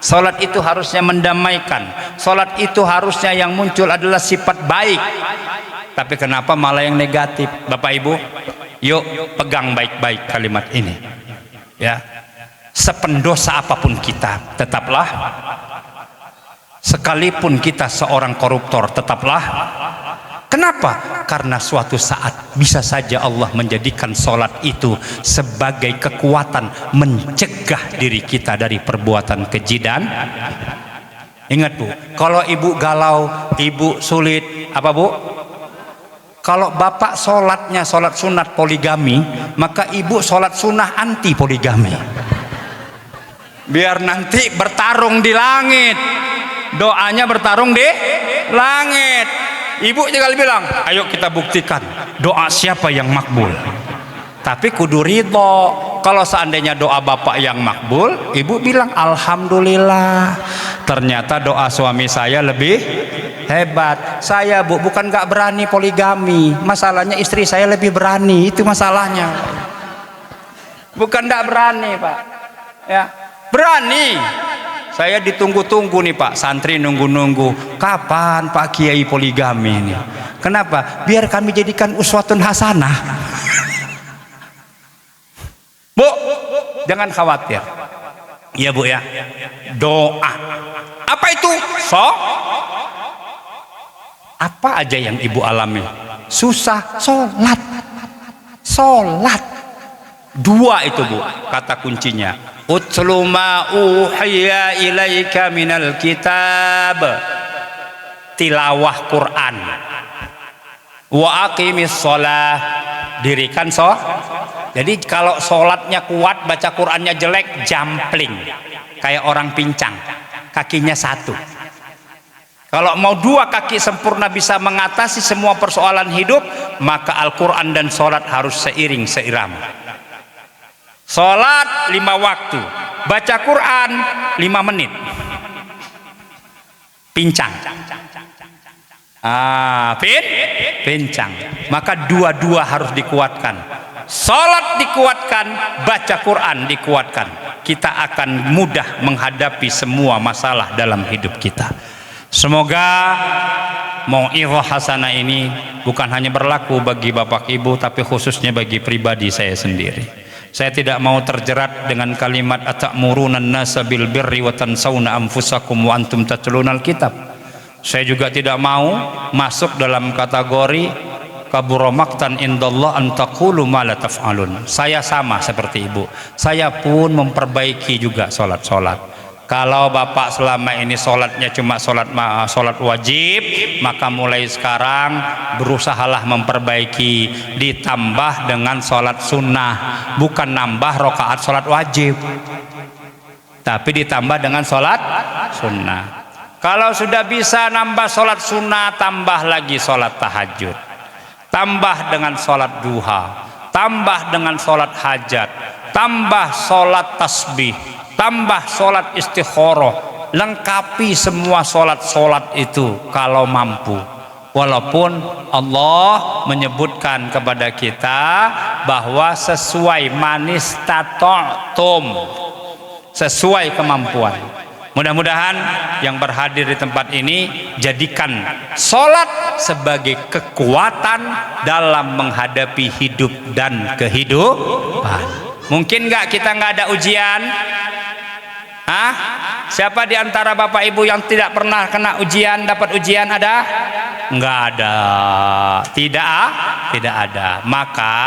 Sholat itu harusnya mendamaikan. Sholat itu harusnya yang muncul adalah sifat baik. Tapi kenapa malah yang negatif? Bapak Ibu, yuk pegang baik-baik kalimat ini. Ya, sependosa apapun kita, tetaplah. Sekalipun kita seorang koruptor, tetaplah. Kenapa? Karena suatu saat bisa saja Allah menjadikan sholat itu sebagai kekuatan mencegah diri kita dari perbuatan keji dan. Ingat Bu, kalau ibu galau, ibu sulit, apa Bu? Kalau bapak sholatnya sholat sunat poligami, maka ibu sholat sunnah anti poligami. Biar nanti bertarung di langit, doanya bertarung di langit. Ibu tinggal bilang, ayo kita buktikan doa siapa yang makbul. Tapi kudu ridho. Kalau seandainya doa bapak yang makbul, ibu bilang alhamdulillah. Ternyata doa suami saya lebih hebat. Saya Bu bukan gak berani poligami, masalahnya istri saya lebih berani, itu masalahnya. Bukan gak berani Pak, ya berani. Saya ditunggu-tunggu nih Pak, santri nunggu-nunggu kapan Pak Kiai poligami ini. Kenapa? Biar kami jadikan uswatun hasanah. Bu, jangan khawatir ya Bu ya. Doa apa itu? Apa aja yang ibu alami susah? Sholat. Dua itu Bu kata kuncinya. Utlu ma uhiya ilaika minal kitab. Tilawah Quran. Wa aqimis sholah. Dirikan Jadi kalau sholatnya kuat, baca Qurannya jelek, jampling kayak orang pincang, kakinya satu. Kalau mau dua kaki sempurna bisa mengatasi semua persoalan hidup, maka Al-Quran dan sholat harus seiring seirama. Sholat 5 waktu, baca Quran 5 menit, pincang. Pincang. Maka dua-dua harus dikuatkan. Sholat dikuatkan, baca Quran dikuatkan. Kita akan mudah menghadapi semua masalah dalam hidup kita. Semoga mau'izah hasanah ini bukan hanya berlaku bagi bapak ibu, tapi khususnya bagi pribadi saya sendiri. Saya tidak mau terjerat dengan kalimat atamuruna an-nasa bil birri wa tansawna anfusakum wa antum tatlunal kitab. Saya juga tidak mau masuk dalam kategori kabura maqtan indallah an taqulu ma la taf'alun. Saya sama seperti ibu. Saya pun memperbaiki juga sholat. Kalau bapak selama ini sholatnya cuma sholat wajib, maka mulai sekarang berusahalah memperbaiki, ditambah dengan sholat sunnah, bukan nambah rakaat sholat wajib, tapi ditambah dengan sholat sunnah. Kalau sudah bisa nambah sholat sunnah, tambah lagi sholat tahajud, tambah dengan sholat duha, tambah dengan sholat hajat, tambah sholat tasbih, tambah sholat istikharah. Lengkapi semua sholat itu kalau mampu. Walaupun Allah menyebutkan kepada kita bahwa sesuai manistata'tum, sesuai kemampuan. Mudah-mudahan yang berhadir di tempat ini jadikan sholat sebagai kekuatan dalam menghadapi hidup dan kehidupan. Mungkin nggak kita nggak ada ujian? Siapa di antara bapak ibu yang tidak pernah kena ujian, dapat ujian? Ada? Nggak ada. Tidak ada. Maka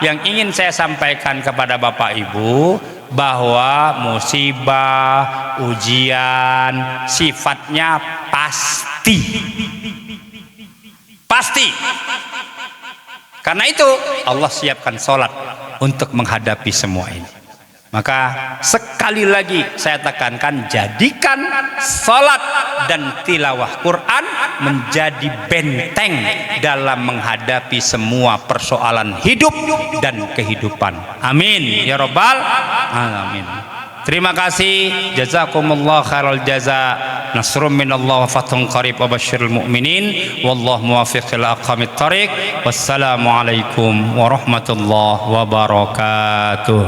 yang ingin saya sampaikan kepada bapak ibu, bahwa musibah, ujian sifatnya pasti. Karena itu Allah siapkan sholat untuk menghadapi semua ini. Maka sekali lagi saya tekankan, jadikan sholat dan tilawah Quran menjadi benteng dalam menghadapi semua persoalan hidup dan kehidupan. Amin ya rabbal alamin. Terima kasih, jazakumullah khairal jaza. Nasrun minallah wa fathun qarib wa basyiril mu'minin. Wallahu muwaffiq ila aqwamit thariq. Wassalamualaikum warahmatullahi wabarakatuh.